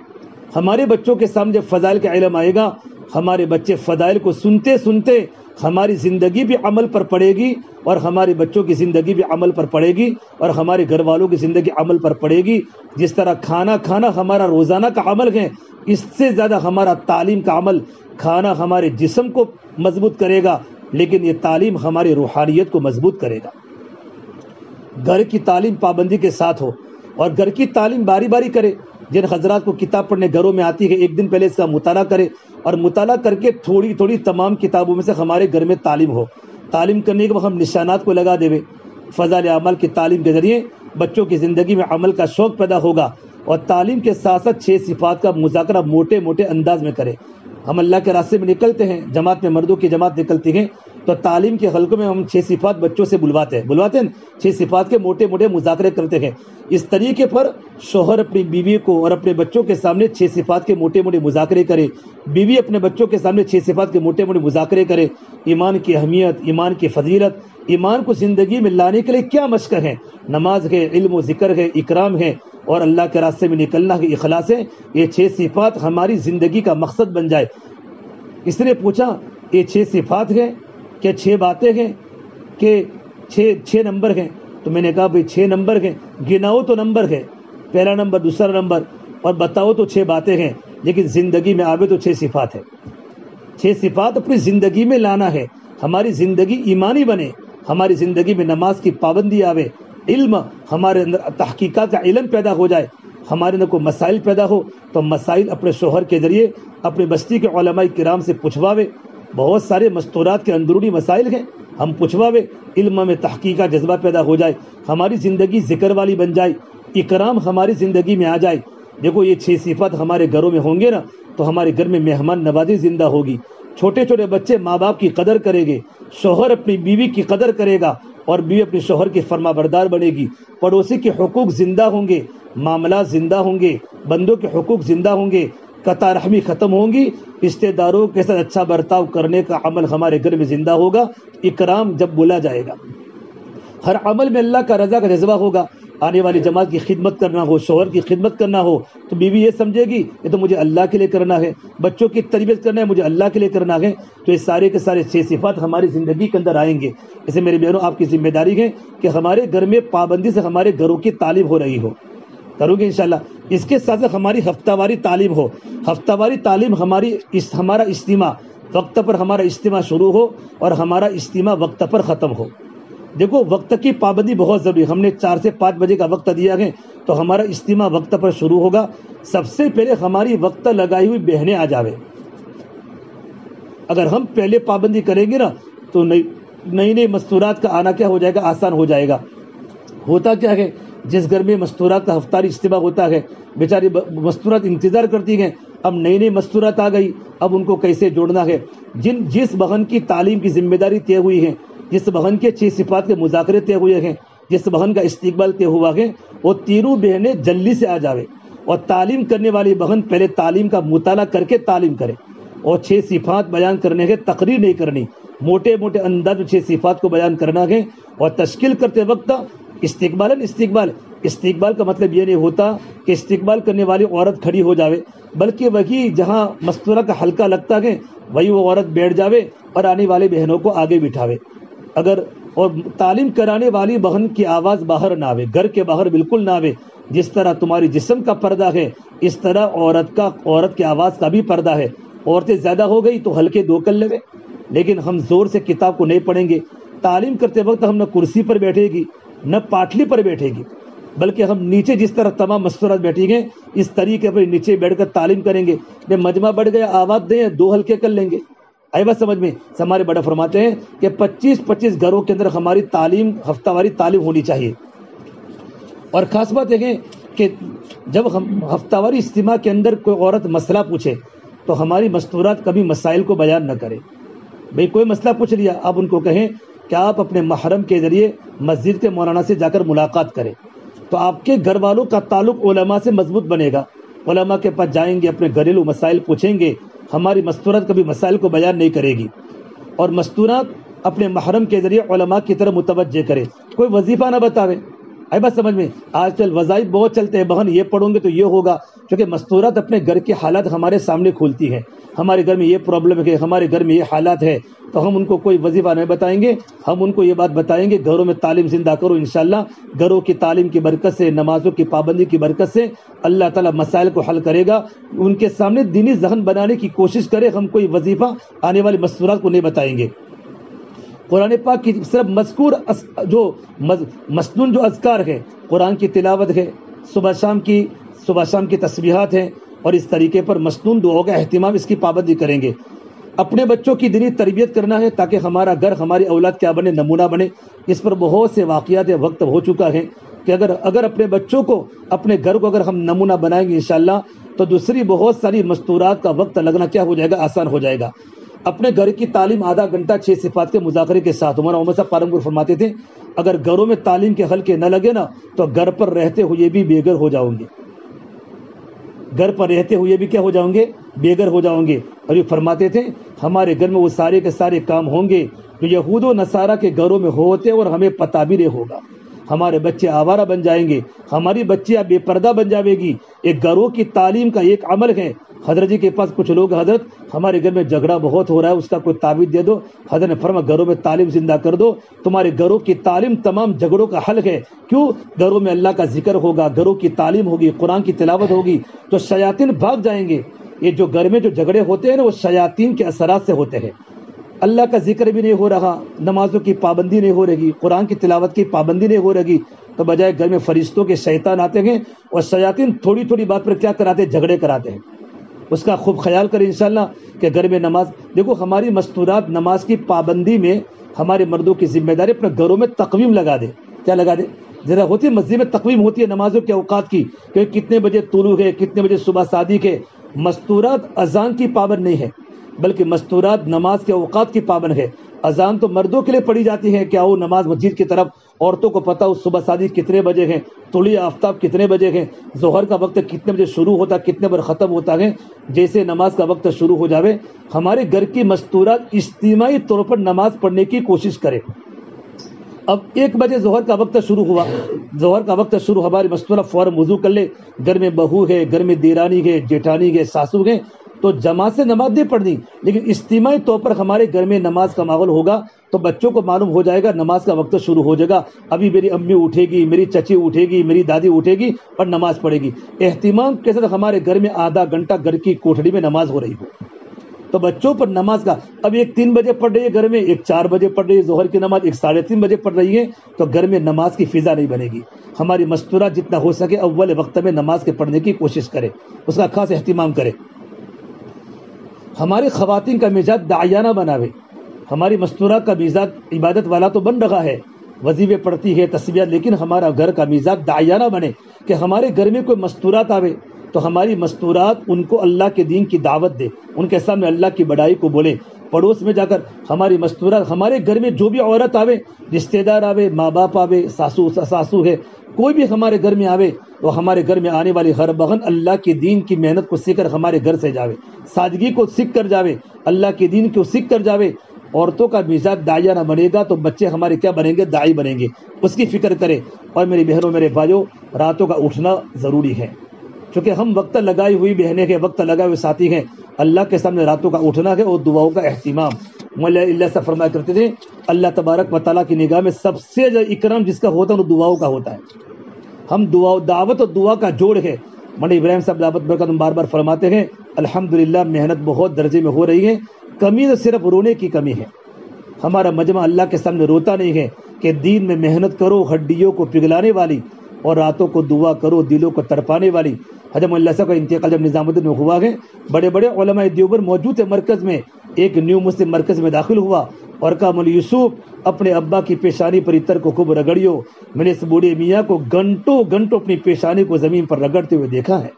[SPEAKER 2] ہمارے بچوں کے سامنے جب فضائل کا علم آئے گا، ہمارے بچے فضائل کو سنتے سنتے ہماری زندگی بھی عمل پر پڑے گی، اور ہمارے بچوں کی زندگی بھی عمل پر پڑے گی، اور ہمارے گھر والوں کی زندگی عمل پر پڑے گی. جس طرح کھانا ہمارا روزانہ کا عمل ہے، اس سے زیادہ ہمارا تعلیم کا عمل. کھانا ہمارے جسم کو مضبوط کرے گا، لیکن یہ تعلیم ہماری روحانیت کو مضبوط کرے گا. گھر کی تعلیم پابندی کے ساتھ ہو. اور گھر کی تعلیم باری باری کرے. جن حضرات کو کتاب پڑھنے گھروں میں آتی ہے ایک دن پہلے اس کا مطالعہ کرے اور مطالعہ کر کے تھوڑی تھوڑی تمام کتابوں میں سے ہمارے گھر میں تعلیم ہو. تعلیم کرنے کے بعد ہم نشانات کو لگا دے. فضائل اعمال کی تعلیم کے ذریعے بچوں کی زندگی میں عمل کا شوق پیدا ہوگا اور تعلیم کے ساتھ ساتھ 6 صفات کا مذاکرہ موٹے موٹے انداز میں کرے. ہم اللہ کے راستے میں نکلتے ہیں، جماعت میں مردوں کی جماعت نکلتی ہے تو تعلیم کے حلقوں میں ہم 6 صفات بچوں سے بلواتے ہیں 6 صفات کے موٹے موٹے مذاکرے کرتے ہیں. اس طریقے پر شوہر اپنی بیوی کو اور اپنے بچوں کے سامنے 6 صفات کے موٹے موٹے مذاکرے کرے، بیوی اپنے بچوں کے سامنے 6 صفات کے موٹے موٹے مذاکرے کرے. ایمان کی اہمیت، ایمان کی فضیلت، ایمان کو زندگی میں لانے کے لیے کیا مشق ہے، نماز ہے، علم و ذکر ہے، اکرام ہے اور اللہ کے راستے میں نکلنا ہے، اخلاص ہے. یہ 6 صفات ہماری زندگی کا مقصد بن جائے. اس نے پوچھا یہ 6 صفات ہیں کہ 6 باتیں ہیں کہ 6 نمبر ہیں؟ تو میں نے کہا بھئی 6 نمبر ہیں، گناؤ تو نمبر ہے، پہلا نمبر، دوسرا نمبر، اور بتاؤ تو 6 باتیں ہیں، لیکن زندگی میں آوے تو 6 صفات ہے. 6 صفات اپنی زندگی میں لانا ہے. ہماری زندگی ایمانی بنے، ہماری زندگی میں نماز کی پابندی آوے، علم ہمارے اندر، تحقیقات کا علم پیدا ہو جائے، ہمارے اندر کوئی مسائل پیدا ہو تو مسائل اپنے شوہر کے ذریعے اپنے بستی کے علماء کرام سے پوچھواوے. بہت سارے مستورات کے اندرونی مسائل ہیں، ہم پوچھواوے، علم میں تحقیق کا جذبہ پیدا ہو جائے، ہماری زندگی ذکر والی بن جائے، اکرام ہماری زندگی میں آ جائے. دیکھو یہ 6 صفات ہمارے گھروں میں ہوں گے نا تو ہمارے گھر میں مہمان نوازی زندہ ہوگی. چھوٹے چھوٹے بچے ماں باپ کی قدر کریں گے، شوہر اپنی بیوی کی قدر کرے گا اور بیوی اپنے شوہر کی فرما بردار بنے گی. پڑوسی کے حقوق زندہ ہوں گے، معاملات زندہ ہوں گے، بندوں کے حقوق زندہ ہوں گے، قطع رحمی ختم ہوں گی، رشتہ داروں کے ساتھ اچھا برتاؤ کرنے کا عمل ہمارے گھر میں زندہ ہوگا. اکرام جب بولا جائے گا، ہر عمل میں اللہ کا رضا کا جذبہ ہوگا. آنے والی جماعت کی خدمت کرنا ہو، شوہر کی خدمت کرنا ہو تو بیوی یہ سمجھے گی یہ تو مجھے اللہ کے لیے کرنا ہے، بچوں کی تربیت کرنا ہے مجھے اللہ کے لیے کرنا ہے. تو یہ سارے کے سارے 6 صفات ہماری زندگی کے اندر آئیں گے. اسے میرے بہنوں آپ کی ذمہ داری ہے کہ ہمارے گھر میں پابندی سے ہمارے گھروں کی تعلیم ہو رہی ہو، کروں گے انشاءاللہ. اس کے ساتھ ساتھ ہماری ہفتہ واری تعلیم ہو، ہفتہ واری تعلیم ہمارا اجتماع وقت پر، ہمارا اجتماع شروع ہو اور ہمارا اجتماع وقت پر ختم ہو. دیکھو وقت کی پابندی بہت ضروری ہے. ہم نے 4 سے 5 بجے کا وقت دیا ہے تو ہمارا اجتماع وقت پر شروع ہوگا. سب سے پہلے ہماری وقت لگائی ہوئی بہنیں آ جاوے. اگر ہم پہلے پابندی کریں گے نا تو نئی مستورات کا آنا کیا ہو جائے گا، آسان ہو جائے گا. ہوتا کیا ہے، جس گھر میں مستورات کا ہفتاری اجتماع ہوتا ہے بیچاری مستورات انتظار کرتی ہیں، اب نئی مستورات آ گئی، اب ان کو کیسے جوڑنا ہے. جس بہن کی تعلیم کی ذمہ داری طے ہوئی ہے، جس بہن کے 6 صفات کے مذاکرے طے ہوئے ہیں، جس بہن کا استقبال طے ہوا ہے، وہ تینوں بہنیں جلدی سے آ جاوے. اور تعلیم کرنے والی بہن پہلے تعلیم کا مطالعہ کر کے تعلیم کرے اور 6 صفات بیان کرنے کے تقریر نہیں کرنی، موٹے موٹے انداز میں 6 صفات کو بیان کرنا ہے. اور تشکیل کرتے وقت استقبال کا مطلب یہ نہیں ہوتا کہ استقبال کرنے والی عورت کھڑی ہو جاوے، بلکہ وہی جہاں مستورہ کا حلقہ لگتا ہے وہی وہ عورت بیٹھ جاوے اور آنے والے بہنوں کو آگے بٹھاوے. اور تعلیم کرانے والی بہن کی آواز باہر نہ آوے، گھر کے باہر بالکل نہ آوے. جس طرح تمہاری جسم کا پردہ ہے اس طرح عورت کی آواز کا بھی پردہ ہے. عورتیں زیادہ ہو گئی تو ہلکے 2 کر لے، لیکن ہم زور سے کتاب کو نہیں پڑھیں گے. تعلیم کرتے وقت ہم نہ کرسی پر بیٹھے گی نہ پاٹلی پر بیٹھے گی، بلکہ ہم نیچے جس طرح تمام مستورات بیٹھی گئے اس طریقے پر نیچے بیٹھ کر تعلیم کریں گے. جب مجمع بڑھ گیا آواز دیں 2 ہلکے کر لیں گے. آئی بات سمجھ میں؟ ہمارے بڑا فرماتے ہیں کہ 25 گھروں کے اندر ہماری تعلیم ہفتہ واری تعلیم ہونی چاہیے. اور خاص بات یہ ہے کہ جب ہم ہفتہ واری اجتماع کے اندر کوئی عورت مسئلہ پوچھے تو ہماری مستورات کبھی مسائل کو بیان نہ کرے. بھئی کوئی مسئلہ پوچھ لیا، آپ ان کو کہیں کہ آپ اپنے محرم کے ذریعے مسجد کے مولانا سے جا کر ملاقات کریں تو آپ کے گھر والوں کا تعلق علماء سے مضبوط بنے گا. علماء کے پاس جائیں گے، اپنے گھریلو مسائل پوچھیں گے. ہماری مستورات کبھی مسائل کو بیان نہیں کرے گی. اور مستورات اپنے محرم کے ذریعے علماء کی طرف متوجہ کرے، کوئی وظیفہ نہ بتاوے. آئی بات سمجھ میں؟ آج کل وظائف بہت چلتے ہیں، بہن یہ پڑھوں گے تو یہ ہوگا، کیونکہ مستورات اپنے گھر کے حالات ہمارے سامنے کھولتی ہیں. ہمارے گھر میں یہ پرابلم ہے، ہمارے گھر میں یہ حالات ہے، تو ہم ان کو کوئی وظیفہ نہیں بتائیں گے. ہم ان کو یہ بات بتائیں گے گھروں میں تعلیم زندہ کرو. انشاءاللہ گھروں کی تعلیم کی برکت سے، نمازوں کی پابندی کی برکت سے اللہ تعالیٰ مسائل کو حل کرے گا. ان کے سامنے دینی ذہن بنانے کی کوشش کرے. ہم کوئی وظیفہ آنے والی مستورات کو نہیں بتائیں گے. قرآن پاک کی صرف مذکور جو مسنون جو اذکار ہے، قرآن کی تلاوت ہے، صبح شام کی تسبیحات ہیں، اور اس طریقے پر مسنون دعاؤں کا اہتمام، اس کی پابندی کریں گے۔ اپنے بچوں کی دینی تربیت کرنا ہے تاکہ ہمارا گھر، ہماری اولاد کیا بنے، نمونہ بنے۔ اس پر بہت سے واقعات وقت ہو چکا ہے کہ اگر اپنے بچوں کو، اپنے گھر کو اگر ہم نمونہ بنائیں گے انشاءاللہ، تو دوسری بہت ساری مستورات کا وقت لگنا کیا ہو جائے گا، آسان ہو جائے گا۔ اپنے گھر کی تعلیم آدھا گھنٹہ 6 صفات کے مذاکرے کے ساتھ، ہمارا عمر صاحب پالنپور فرماتے تھے اگر گھروں میں تعلیم کے حلقے نہ لگے نا تو گھر پر رہتے ہوئے بھی بے گھر ہو جاؤں گے، گھر پر رہتے ہوئے بھی کیا ہو جاؤں گے، بے گھر ہو جاؤں گے۔ اور یہ فرماتے تھے ہمارے گھر میں وہ سارے کے سارے کام ہوں گے جو یہود و نصارہ کے گھروں میں ہوتے اور ہمیں پتہ بھی نہیں ہوگا۔ ہمارے بچے آوارہ بن جائیں گے، ہماری بچیاں بے پردہ بن جاوے گی۔ ایک گھروں کی تعلیم کا ایک عمل ہے۔ حضرت جی کے پاس کچھ لوگ، حضرت ہمارے گھر میں جھگڑا بہت ہو رہا ہے، اس کا کوئی تعویذ دے دو۔ حضرت نے فرمایا گھروں میں تعلیم زندہ کر دو، تمہارے گھروں کی تعلیم تمام جھگڑوں کا حل ہے۔ کیوں؟ گھروں میں اللہ کا ذکر ہوگا، گھروں کی تعلیم ہوگی، قرآن کی تلاوت ہوگی تو شیاطین بھاگ جائیں گے۔ یہ جو گھر میں جو جھگڑے ہوتے ہیں نا، وہ شیاطین کے اثرات سے ہوتے ہیں۔ اللہ کا ذکر بھی نہیں ہو رہا، نمازوں کی پابندی نہیں ہو رہی، قرآن کی تلاوت کی پابندی نہیں ہو رہی، تو بجائے گھر میں فرشتوں کے شیطان آتے ہیں اور شیاطین تھوڑی تھوڑی بات پر کیا کراتے ہیں، جھگڑے کراتے ہیں۔ اس کا خوب خیال کریں انشاءاللہ کہ گھر میں نماز، دیکھو ہماری مستورات نماز کی پابندی میں ہمارے مردوں کی ذمہ داری اپنے گھروں میں تقویم لگا دے۔ کیا لگا دے؟ ذرا ہوتی ہے مسجد میں تقویم ہوتی ہے نمازوں کے اوقات کی کہ کتنے بجے طلوع ہے، کتنے بجے صبح صادق ہے۔ مستورات اذان کی پابند نہیں ہے بلکہ مستورات نماز کے اوقات کی پابند ہے۔ اذان تو مردوں کے لیے پڑھی جاتی ہے کہ آؤ نماز مسجد کی طرف، عورتوں کو پتہ ہو صبح صادق کتنے بجے ہیں، طلوع آفتاب کتنے بجے ہیں، ظہر کا وقت کتنے بجے شروع ہوتا ہے، کتنے بجے ختم ہوتا ہے، جیسے نماز کا وقت شروع ہو جاوے ہمارے گھر کی مستورات اجتماعی طور پر نماز پڑھنے کی کوشش کرے۔ اب 1 بجے ظہر کا وقت شروع ہوا، ظہر کا وقت شروع، ہماری مستورہ فوراً وضو کر لے، گھر میں بہو ہے، گھر میں دیرانی ہے، جیٹھانی ہے، ساسو ہے، تو جماعت سے نماز نہیں پڑھنی، لیکن اجتماعی طور پر ہمارے گھر میں نماز کا ماحول ہوگا تو بچوں کو معلوم ہو جائے گا نماز کا وقت شروع ہو جائے گا۔ ابھی میری امی اٹھے گی، میری چچی اٹھے گی، میری دادی اٹھے گی اور نماز پڑھے گی۔ اہتمام کے ساتھ ہمارے گھر میں آدھا گھنٹہ گھر کی کوٹھڑی میں نماز ہو رہی ہو تو بچوں پر نماز کا، اب ایک 3 بجے پڑھ رہی ہے گھر میں، ایک 4 بجے پڑھ رہی ہے ظہر کی نماز، ایک 3:30 بجے پڑھ رہی ہے، تو گھر میں نماز کی فضا نہیں بنے گی۔ ہماری مستورہ جتنا ہو سکے اول وقت میں نماز کے پڑھنے کی کوشش کرے، اس کا خاص اہتمام کرے۔ ہماری خواتین کا مزاج داعیانہ بناوے، ہماری مستورہ کا مزاج عبادت والا تو بن رہا ہے، وظیفے پڑھتی ہے، تسبیحات، لیکن ہمارا گھر کا مزاج داعیانہ بنے کہ ہمارے گھر میں کوئی مستورات آوے تو ہماری مستورات ان کو اللہ کے دین کی دعوت دے، ان کے سامنے اللہ کی بڑائی کو بولے۔ پڑوس میں جا کر ہماری مستورات، ہمارے گھر میں جو بھی عورت آوے، رشتہ دار آوے، ماں باپ آوے، ساسو ہے، کوئی بھی ہمارے گھر میں آوے تو ہمارے گھر میں آنے والی ہر بہن اللہ کے دین کی محنت کو سیکھ کر ہمارے گھر سے جاوے، سادگی کو سیکھ کر جاوے، اللہ کے دین کو سیکھ کر جاوے۔ عورتوں کا مزاج داعیانہ بنے گا تو بچے ہمارے کیا بنیں گے، داعی بنیں گے، اس کی فکر کرے۔ اور میری بہنوں، میرے بھائیوں، راتوں کا اٹھنا ضروری ہے، چونکہ ہم وقت لگائی ہوئی بہنیں ہیں، وقت لگائے ہوئے ساتھی ہیں، اللہ کے سامنے راتوں کا اٹھنا ہے اور دعاؤں کا اہتمام۔ مولا اللہ سے فرمایا کرتے تھے اللہ تبارک و تعالیٰ کی نگاہ میں سب سے زیادہ اکرام جس کا ہوتا ہے وہ دعاؤں کا ہوتا ہے۔ ہم دعوت اور دعا کا جوڑ ہے۔ مولانا ابراہیم صاحب دعوت برکت بار بار فرماتے ہیں الحمدللہ محنت بہت درجے میں ہو رہی ہے، کمی تو صرف رونے کی کمی ہے۔ ہمارا مجمع اللہ کے سامنے روتا نہیں ہے کہ دین میں محنت کرو، ہڈیوں کو پگھلانے والی، اور راتوں کو دعا کرو، دلوں کو تڑپانے والی۔ حضرت اللہ صاحب کا انتقال جب نظام الدین میں ہوا ہے، بڑے بڑے علماء دیوبند موجود تھے مرکز میں، ایک نیو مسلم مرکز میں داخل ہوا اور کہا مولی یوسف اپنے ابا کی پیشانی پر عطر کو خوب رگڑیو۔ میں نے اس بوڑھے میاں کو گھنٹوں گھنٹوں اپنی پیشانی کو زمین پر رگڑتے ہوئے دیکھا ہے۔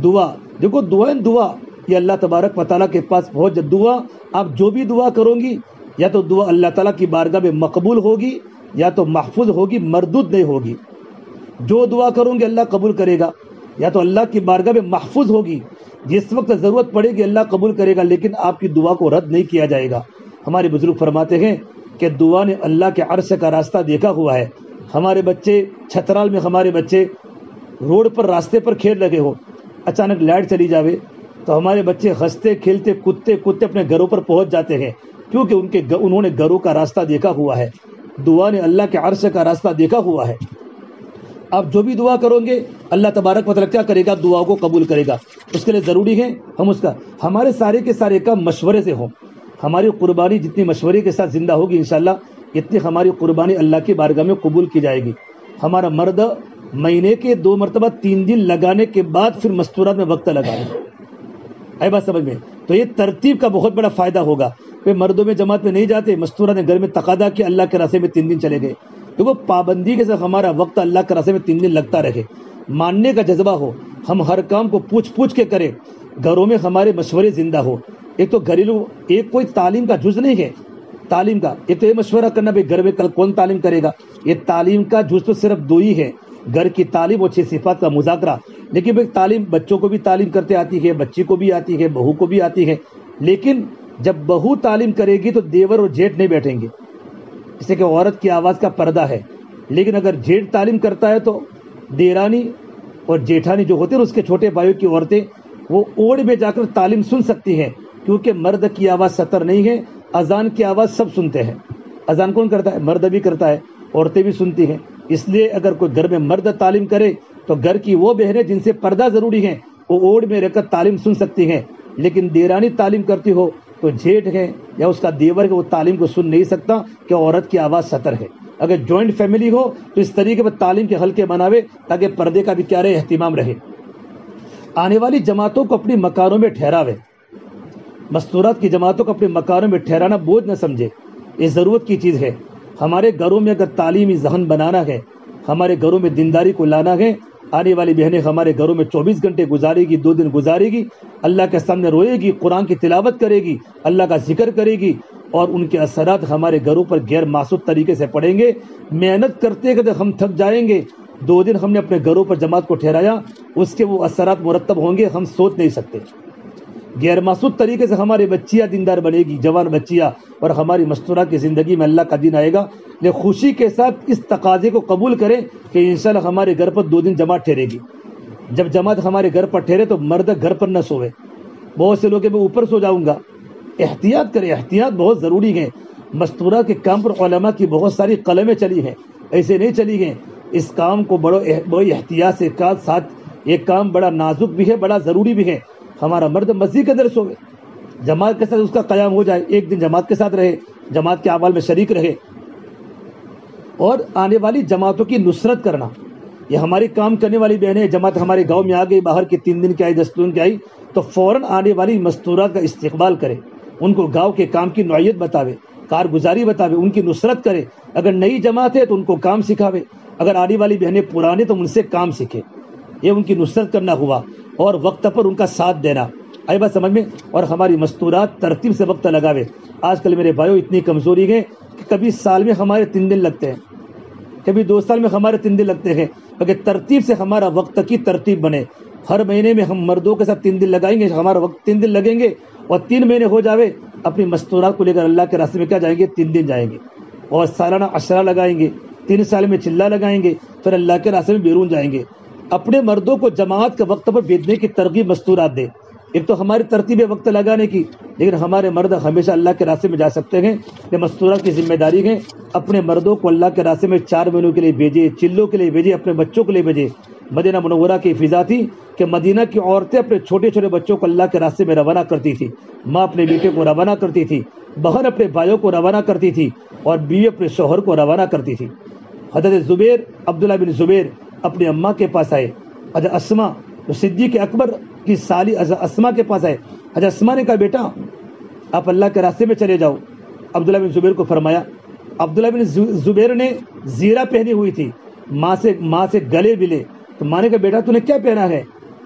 [SPEAKER 2] دعا، دیکھو دعا یہ اللہ تبارک و تعالیٰ کے پاس پہنچ، دعا آپ جو بھی دعا کرو گی یا تو دعا اللہ تعالیٰ کی بارگاہ میں مقبول ہوگی یا تو محفوظ ہوگی، مردود نہیں ہوگی۔ جو دعا کروں گی اللہ قبول کرے گا، یا تو اللہ کی بارگاہ میں محفوظ ہوگی، جس وقت ضرورت پڑے گی اللہ قبول کرے گا، لیکن آپ کی دعا کو رد نہیں کیا جائے گا۔ ہمارے بزرگ فرماتے ہیں کہ دعا نے اللہ کے عرش کا راستہ دیکھا ہوا ہے۔ ہمارے بچے چھترال میں، ہمارے بچے روڈ پر راستے پر کھیل لگے ہو، اچانک لائٹ چلی جاوے تو ہمارے بچے ہنستے کھیلتے کودتے اپنے گھروں پر پہنچ جاتے ہیں، کیونکہ انہوں نے گھروں کا راستہ دیکھا ہوا ہے۔ دعا نے اللہ کے عرش کا راستہ دیکھا ہوا ہے۔ آپ جو بھی دعا کرو گے اللہ تبارک و تعالیٰ کیا کرے گا، دعا کو قبول کرے گا۔ اس کے لیے ضروری ہے ہم ہمارے سارے کے سارے کام مشورے سے ہوں۔ ہماری قربانی جتنی مشورے کے ساتھ زندہ ہوگی انشاءاللہ اتنی ہماری قربانی اللہ کی بارگاہ میں قبول کی جائے گی۔ ہمارا مرد مہینے کے 2 مرتبہ 3 دن لگانے کے بعد پھر مستورات میں وقت لگانے. آئی بات سمجھ میں؟ تو یہ ترتیب کا بہت بڑا فائدہ ہوگا. پھر مردوں میں جماعت میں نہیں جاتے, مستورات نے گھر میں تقاضا کہ اللہ کے راستے میں 3 دن چلے گئے. تو وہ پابندی کے ساتھ ہمارا وقت اللہ کے راستے میں 3 دن لگتا رہے, ماننے کا جذبہ ہو, ہم ہر کام کو پوچھ کے کریں, گھروں میں ہمارے مشورے زندہ ہو. ایک تو گھریلو, ایک کوئی تعلیم کا جز نہیں ہے, تعلیم کا ایک تو یہ مشورہ کرنا بھائی گھر میں کل کون تعلیم کرے گا, یہ تعلیم کا جز تو صرف 2 ہی ہے, گھر کی تعلیم اور 6 صفات کا مذاکرہ. لیکن بھائی تعلیم بچوں کو بھی تعلیم کرتے آتی ہے, بچی کو بھی آتی ہے, بہو کو بھی آتی ہے. لیکن جب بہو تعلیم کرے گی تو دیور اور جیٹھ نہیں بیٹھیں گے, اس سے کہ عورت کی آواز کا پردہ ہے. لیکن اگر جیٹھ تعلیم کرتا ہے تو دیرانی اور جیٹھانی جو ہوتے ہیں اس کے چھوٹے بھائیوں کی عورتیں وہ اوڑ میں جا کر تعلیم سن سکتی ہیں, کیونکہ مرد کی آواز سطر نہیں ہے. اذان کی آواز سب سنتے ہیں. اذان کون کرتا ہے؟ مرد بھی کرتا ہے, عورتیں بھی سنتی ہیں. اس لیے اگر کوئی گھر میں مرد تعلیم کرے تو گھر کی وہ بہنیں جن سے پردہ ضروری ہیں وہ اوڑ میں رہ کر تعلیم سن سکتی ہیں. لیکن دیرانی تعلیم کرتی ہو تو جیٹھ ہے یا اس کا دیور ہے وہ تعلیم کو سن نہیں سکتا کہ عورت کی آواز سطر ہے. اگر جوائنٹ فیملی ہو تو اس طریقے پر تعلیم کے حلقے بناوے تاکہ پردے کا بھی کیا رہے, اہتمام رہے. آنے والی جماعتوں کو اپنی مکانوں میں ٹھہراوے, مستورات کی جماعتوں کو اپنے مکانوں میں ٹھہرانا بوجھ نہ سمجھے, یہ ضرورت کی چیز ہے. ہمارے گھروں میں اگر تعلیمی ذہن بنانا ہے, ہمارے گھروں میں دینداری کو لانا ہے, آنے والی بہنیں ہمارے گھروں میں 24 گھنٹے گزارے گی, 2 دن گزارے گی, اللہ کے سامنے روئے گی, قرآن کی تلاوت کرے گی, اللہ کا ذکر کرے گی, اور ان کے اثرات ہمارے گھروں پر غیر معصوم طریقے سے پڑیں گے. محنت کرتے کرتے ہم تھک جائیں گے, 2 دن ہم نے اپنے گھروں پر جماعت کو ٹھہرایا, اس کے وہ اثرات مرتب ہوں گے ہم سوچ نہیں سکتے. غیر معصوم طریقے سے ہماری بچیاں دیندار بنے گی, جوان بچیاں, اور ہماری مستورات کی زندگی میں اللہ کا دین آئے گا. لیکن خوشی کے ساتھ اس تقاضے کو قبول کریں کہ انشاءاللہ ہمارے گھر پر 2 دن جماعت ٹھہرے گی. جب جماعت ہمارے گھر پر ٹھہرے تو مرد گھر پر نہ سوئے. بہت سے لوگ میں اوپر سو جاؤں گا, احتیاط کریں, احتیاط بہت ضروری ہے. مستورات کے کام پر علماء کی بہت ساری قلمیں چلی ہیں, ایسے نہیں چلی ہیں. اس کام کو بڑی احتیاط سے ساتھ, یہ کام بڑا نازک بھی ہے, بڑا ضروری بھی ہے. ہمارا مرد مسجد کے اندر سوئے, جماعت کے ساتھ اس کا قیام ہو جائے, ایک دن جماعت کے ساتھ رہے, جماعت کے اعمال میں شریک رہے. اور آنے والی جماعتوں کی نصرت کرنا, یہ ہماری کام کرنے والی بہنیں, جماعت ہمارے گاؤں میں آ گئی, باہر کی 3 دن کی آئی, 10 دن کی آئی, تو فوراً آنے والی مستورات کا استقبال کرے, ان کو گاؤں کے کام کی نوعیت بتاوے, کارگزاری بتاوے, ان کی نصرت کرے. اگر نئی جماعت ہے تو ان کو کام سکھاوے, اگر آنے والی بہنیں پرانے تو ان سے کام سیکھے. یہ ان کی نصرت کرنا ہوا, اور وقت پر ان کا ساتھ دینا. آئی بات سمجھ میں؟ اور ہماری مستورات ترتیب سے وقت لگاوے. آج کل میرے بھائیوں اتنی کمزوری ہے کہ کبھی سال میں ہمارے 3 دن لگتے ہیں, کبھی 2 سال میں ہمارے 3 دن لگتے ہیں. اگر ترتیب سے ہمارا وقت کی ترتیب بنے, ہر مہینے میں ہم مردوں کے ساتھ 3 دن لگائیں گے, ہمارا وقت 3 دن لگیں گے, اور 3 مہینے ہو جاوے, اپنی مستورات کو لے کر اللہ کے راستے میں کیا جائیں گے, 3 دن جائیں گے, اور سالانہ عشرہ لگائیں گے, 3 سال میں چلہ لگائیں گے, پھر اللہ کے راستے میں بیرون جائیں گے. اپنے مردوں کو جماعت کے وقت پر بھیجنے کی ترغیب مستورات دے. ایک تو ہماری ترتیب ہے وقت لگانے کی, لیکن ہمارے مرد ہمیشہ اللہ کے راستے میں جا سکتے ہیں. یہ مستورات کی ذمہ داری ہے, اپنے مردوں کو اللہ کے راستے میں 4 مہینوں کے لیے بھیجے, چلوں کے لیے بھیجے, اپنے بچوں کے لیے بھیجے. مدینہ منورہ کی فضا تھی کہ مدینہ کی عورتیں اپنے چھوٹے چھوٹے بچوں کو اللہ کے راستے میں روانہ کرتی تھی. ماں اپنے بیٹے کو روانہ کرتی تھی, بہن اپنے بھائیوں کو روانہ کرتی تھی, اور بیوی اپنے شوہر کو روانہ کرتی تھی. حضرت زبیر, عبداللہ بن زبیر اپنی اماں کے پاس آئے. حضرت اسما جو صدیق اکبر کی سالی اسما کے پاس آئے. حضرت اسما نے کہا بیٹا آپ اللہ کے راستے میں چلے جاؤ. عبداللہ بن زبیر کو فرمایا. عبداللہ بن زبیر نے زیرہ پہنی ہوئی تھی, ماں سے گلے ملے, تو ماں نے کہا بیٹا تو نے کیا پہنا ہے؟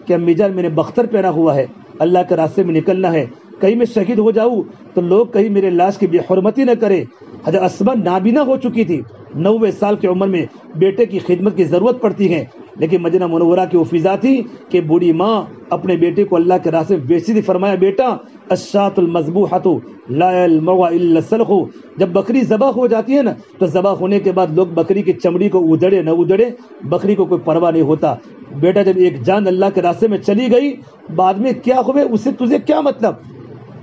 [SPEAKER 2] کہ امی جان میں نے بختر پہنا ہوا ہے, اللہ کے راستے میں نکلنا ہے, کہیں میں شہید ہو جاؤں تو لوگ کہیں میرے لاش کی بے حرمتی نہ کرے. حضرت اسما نابینا ہو چکی تھی, 90 سال کی عمر میں بیٹے کی خدمت کی ضرورت پڑتی ہے, لیکن مدینہ منورہ کی وہ فضا تھی کہ بوڑھی ماں اپنے بیٹے کو اللہ کے راستے میں بیچتی تھی. فرمایا بیٹا الشاۃ المذبوحۃ لا المرء الا السلخ, جب بکری ذبح ہو جاتی ہے نا تو ذبح ہونے کے بعد لوگ بکری کی چمڑی کو ادھڑے نہ ادھڑے, بکری کو کوئی پرواہ نہیں ہوتا. بیٹا جب ایک جان اللہ کے راستے میں چلی گئی, بعد میں کیا ہوئے اس سے تجھے کیا مطلب؟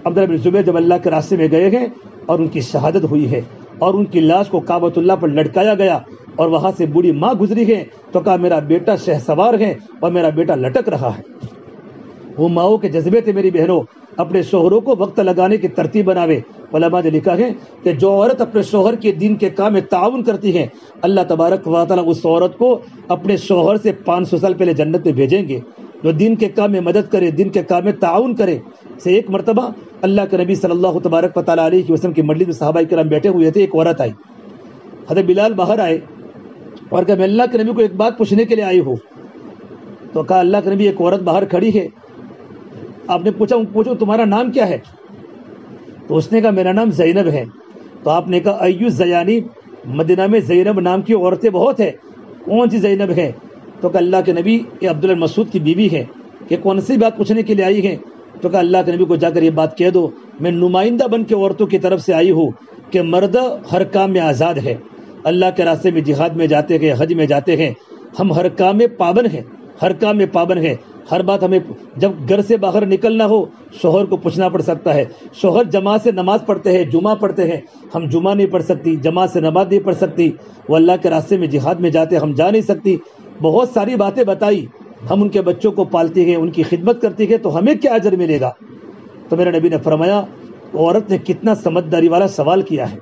[SPEAKER 2] عبداللہ بن زبیر جب اللہ کے راستے میں گئے ہیں اور ان کی شہادت ہوئی ہے, اور ان کی لاش کو کعبۃ اللہ پر لٹکایا گیا, اور وہاں سے بوڑھی ماں گزری ہے, تو کہا میرا بیٹا شہسوار ہے اور میرا بیٹا لٹک رہا ہے. وہ ماؤں کے جذبے تھے میری بہنوں. اپنے شوہروں کو وقت لگانے کی ترتیب بناوے, علماء نے لکھا ہے کہ جو عورت اپنے شوہر کے دین کے کام میں تعاون کرتی ہے اللہ تبارک و تعالیٰ اس عورت کو اپنے شوہر سے 500 سال پہلے جنت میں بھیجیں گے. جو دین کے کام میں مدد کرے، دین کے کام میں تعاون کرے. سے ایک مرتبہ اللہ کے نبی صلی اللہ تبارک و تعالیٰ علیہ وسلم کی مجلس میں صحابہ کرام بیٹھے ہوئے تھے. ایک عورت آئی، حضرت بلال باہر آئے اور کہا میں اللہ کے نبی کو ایک بات پوچھنے کے لیے آئی ہوں. تو کہا اللہ کے نبی ایک عورت باہر کھڑی ہے. آپ نے پوچھو تمہارا نام کیا ہے؟ تو اس نے کہا میرا نام زینب ہے. تو آپ نے کہا ایو زیانی، مدینہ میں زینب نام کی عورتیں بہت ہیں، کون سی زینب ہے؟ تو کہا اللہ کے نبی یہ عبداللہ مسعود کی بیوی ہے. کہ کون سی بات پوچھنے کے لیے آئی ہے؟ تو کہا اللہ کے نبی کو جا کر یہ بات کہہ دو میں نمائندہ بن کے عورتوں کی طرف سے آئی ہوں کہ مرد ہر کام میں آزاد ہے. اللہ کے راستے میں جہاد میں جاتے ہیں، حج میں جاتے ہیں، ہم ہر کام میں پابند ہیں، ہر کام میں پابند ہیں. ہر بات ہمیں جب گھر سے باہر نکلنا ہو شوہر کو پوچھنا پڑ سکتا ہے. شوہر جماعت سے نماز پڑھتے ہیں، جمعہ پڑھتے ہیں، ہم جمعہ نہیں پڑھ سکتی، جماعت سے نماز نہیں پڑھ سکتی. وہ اللہ کے راستے میں جہاد میں جاتے ہم جا نہیں سکتی. بہت ساری باتیں بتائی. ہم ان کے بچوں کو پالتے ہیں، ان کی خدمت کرتے ہیں تو ہمیں کیا اجر ملے گا؟ تو میرے نبی نے فرمایا عورت نے کتنا سمجھداری والا سوال کیا ہے.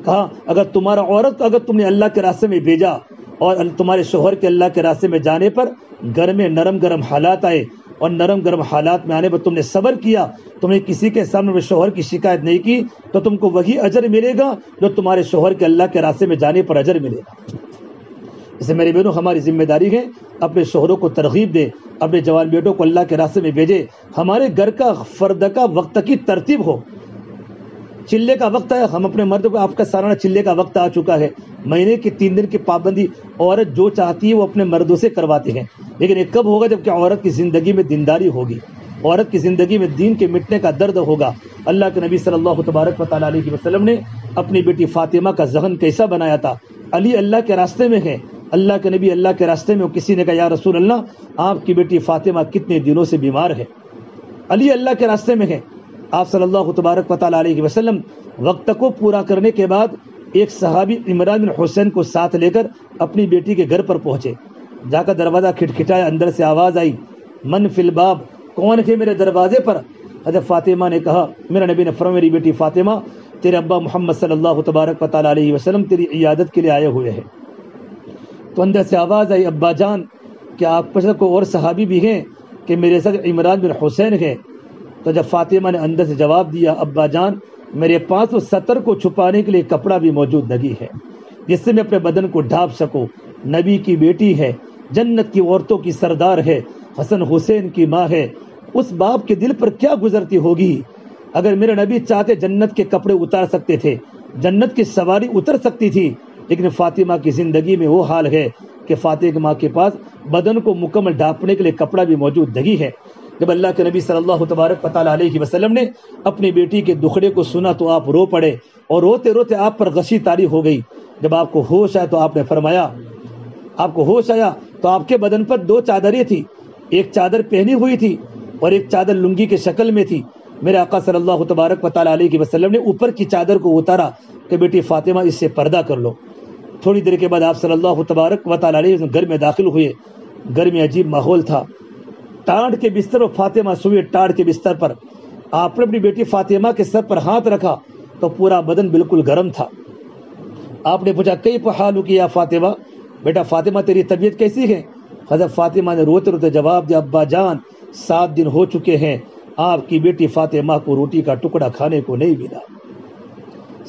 [SPEAKER 2] کہا اگر تمہارا عورت اگر تم نے اللہ کے راستے میں بھیجا اور تمہارے شوہر کے اللہ کے راستے میں جانے پر گھر میں نرم گرم حالات آئے اور نرم گرم حالات میں آنے پر تم نے صبر کیا، تم نے کسی کے سامنے شوہر کی شکایت نہیں کی تو تم کو وہی اجر ملے گا جو تمہارے شوہر کے اللہ کے راستے میں جانے پر اجر ملے گا. اسے میرے بہنوں ہماری ذمہ داری ہے اپنے شوہروں کو ترغیب دے، اپنے جوان بیٹوں کو اللہ کے راستے میں بھیجے. ہمارے گھر کا فرد کا وقت کی ترتیب ہو. چلے کا وقت ہے، ہم اپنے مرد کو آپ کا سالانہ چلے کا وقت آ چکا ہے. مہینے کی 3 دن کی پابندی عورت جو چاہتی ہے وہ اپنے مردوں سے کرواتے ہیں. لیکن یہ کب ہوگا؟ جبکہ عورت کی زندگی میں دینداری ہوگی، عورت کی زندگی میں دین کے مٹنے کا درد ہوگا. اللہ کے نبی صلی اللہ تبارک و تعالیٰ علیہ وسلم نے اپنی بیٹی فاطمہ کا ذہن کیسا بنایا تھا. علی اللہ کے راستے میں ہے، اللہ کے نبی اللہ کے راستے میں. کسی نے کہا یا رسول اللہ آپ کی بیٹی فاطمہ کتنے دنوں سے بیمار ہے. علی اللہ کے راستے میں ہے. آپ صلی اللہ تبارک و تعالیٰ علیہ وسلم وقت کو پورا کرنے کے بعد ایک صحابی عمران بن حسین کو ساتھ لے کر اپنی بیٹی کے گھر پر پہنچے. جا کر دروازہ کھٹکھٹایا، اندر سے آواز آئی من فی الباب، کون ہے میرے دروازے پر؟ حضرت فاطمہ نے کہا، میرا نبی نے فرمایا میری بیٹی فاطمہ تیرے ابا محمد صلی اللہ تبارک و تعالیٰ علیہ وسلم تیری عیادت کے لیے آئے ہوئے ہیں. تو اندر سے آواز آئی ابا جان کیا آپ پر کوئی اور صحابی بھی ہیں کہ میرے ساتھ عمران بن حسین ہے؟ تو جب فاطمہ نے اندر سے جواب دیا ابا جان میرے پاس تو 70 کو چھپانے کے لیے کپڑا بھی موجود نہیں ہے جس سے میں اپنے بدن کو ڈھانپ سکوں. نبی کی بیٹی ہے، جنت کی عورتوں کی سردار ہے، حسن حسین کی ماں ہے. اس باپ کے دل پر کیا گزرتی ہوگی؟ اگر میرے نبی چاہتے جنت کے کپڑے اتار سکتے تھے، جنت کی سواری اتر سکتی تھی. لیکن فاطمہ کی زندگی میں وہ حال ہے کہ فاطمہ ماں کے پاس بدن کو مکمل ڈھانپنے کے لیے کپڑا بھی موجود نہیں ہے. جب اللہ کے نبی صلی اللہ تبارک و تعالیٰ علیہ وسلم نے اپنی بیٹی کے دکھڑے کو سنا تو آپ رو پڑے اور روتے روتے آپ پر غشی طاری ہو گئی. جب آپ کو ہوش آیا تو آپ نے فرمایا، آپ کو ہوش آیا تو آپ کے بدن پر 2 چادریں تھی. ایک چادر پہنی ہوئی تھی اور ایک چادر لنگی کے شکل میں تھی. میرے آقا صلی اللہ تبارک و تعالیٰ علیہ وسلم نے اوپر کی چادر کو اتارا کہ بیٹی فاطمہ اس سے پردہ کر لو. تھوڑی دیر کے بعد آپ صلی اللہ تبارک و تعالیٰ علیہ وسلم گھر میں داخل ہوئے. گھر میں عجیب ماحول تھا. ٹاڑ کے بستر اور فاطمہ سوئے ٹاڑ کے بستر پر. آپ نے اپنی بیٹی فاطمہ کے سر پر ہاتھ رکھا تو پورا بدن بالکل گرم تھا. آپ نے پوچھا کئی حال کیا فاطمہ، بیٹا فاطمہ تیری طبیعت کیسی ہے؟ حضرت فاطمہ نے روتے روتے جواب دیا ابا جان 7 دن ہو چکے ہیں آپ کی بیٹی فاطمہ کو روٹی کا ٹکڑا کھانے کو نہیں ملا.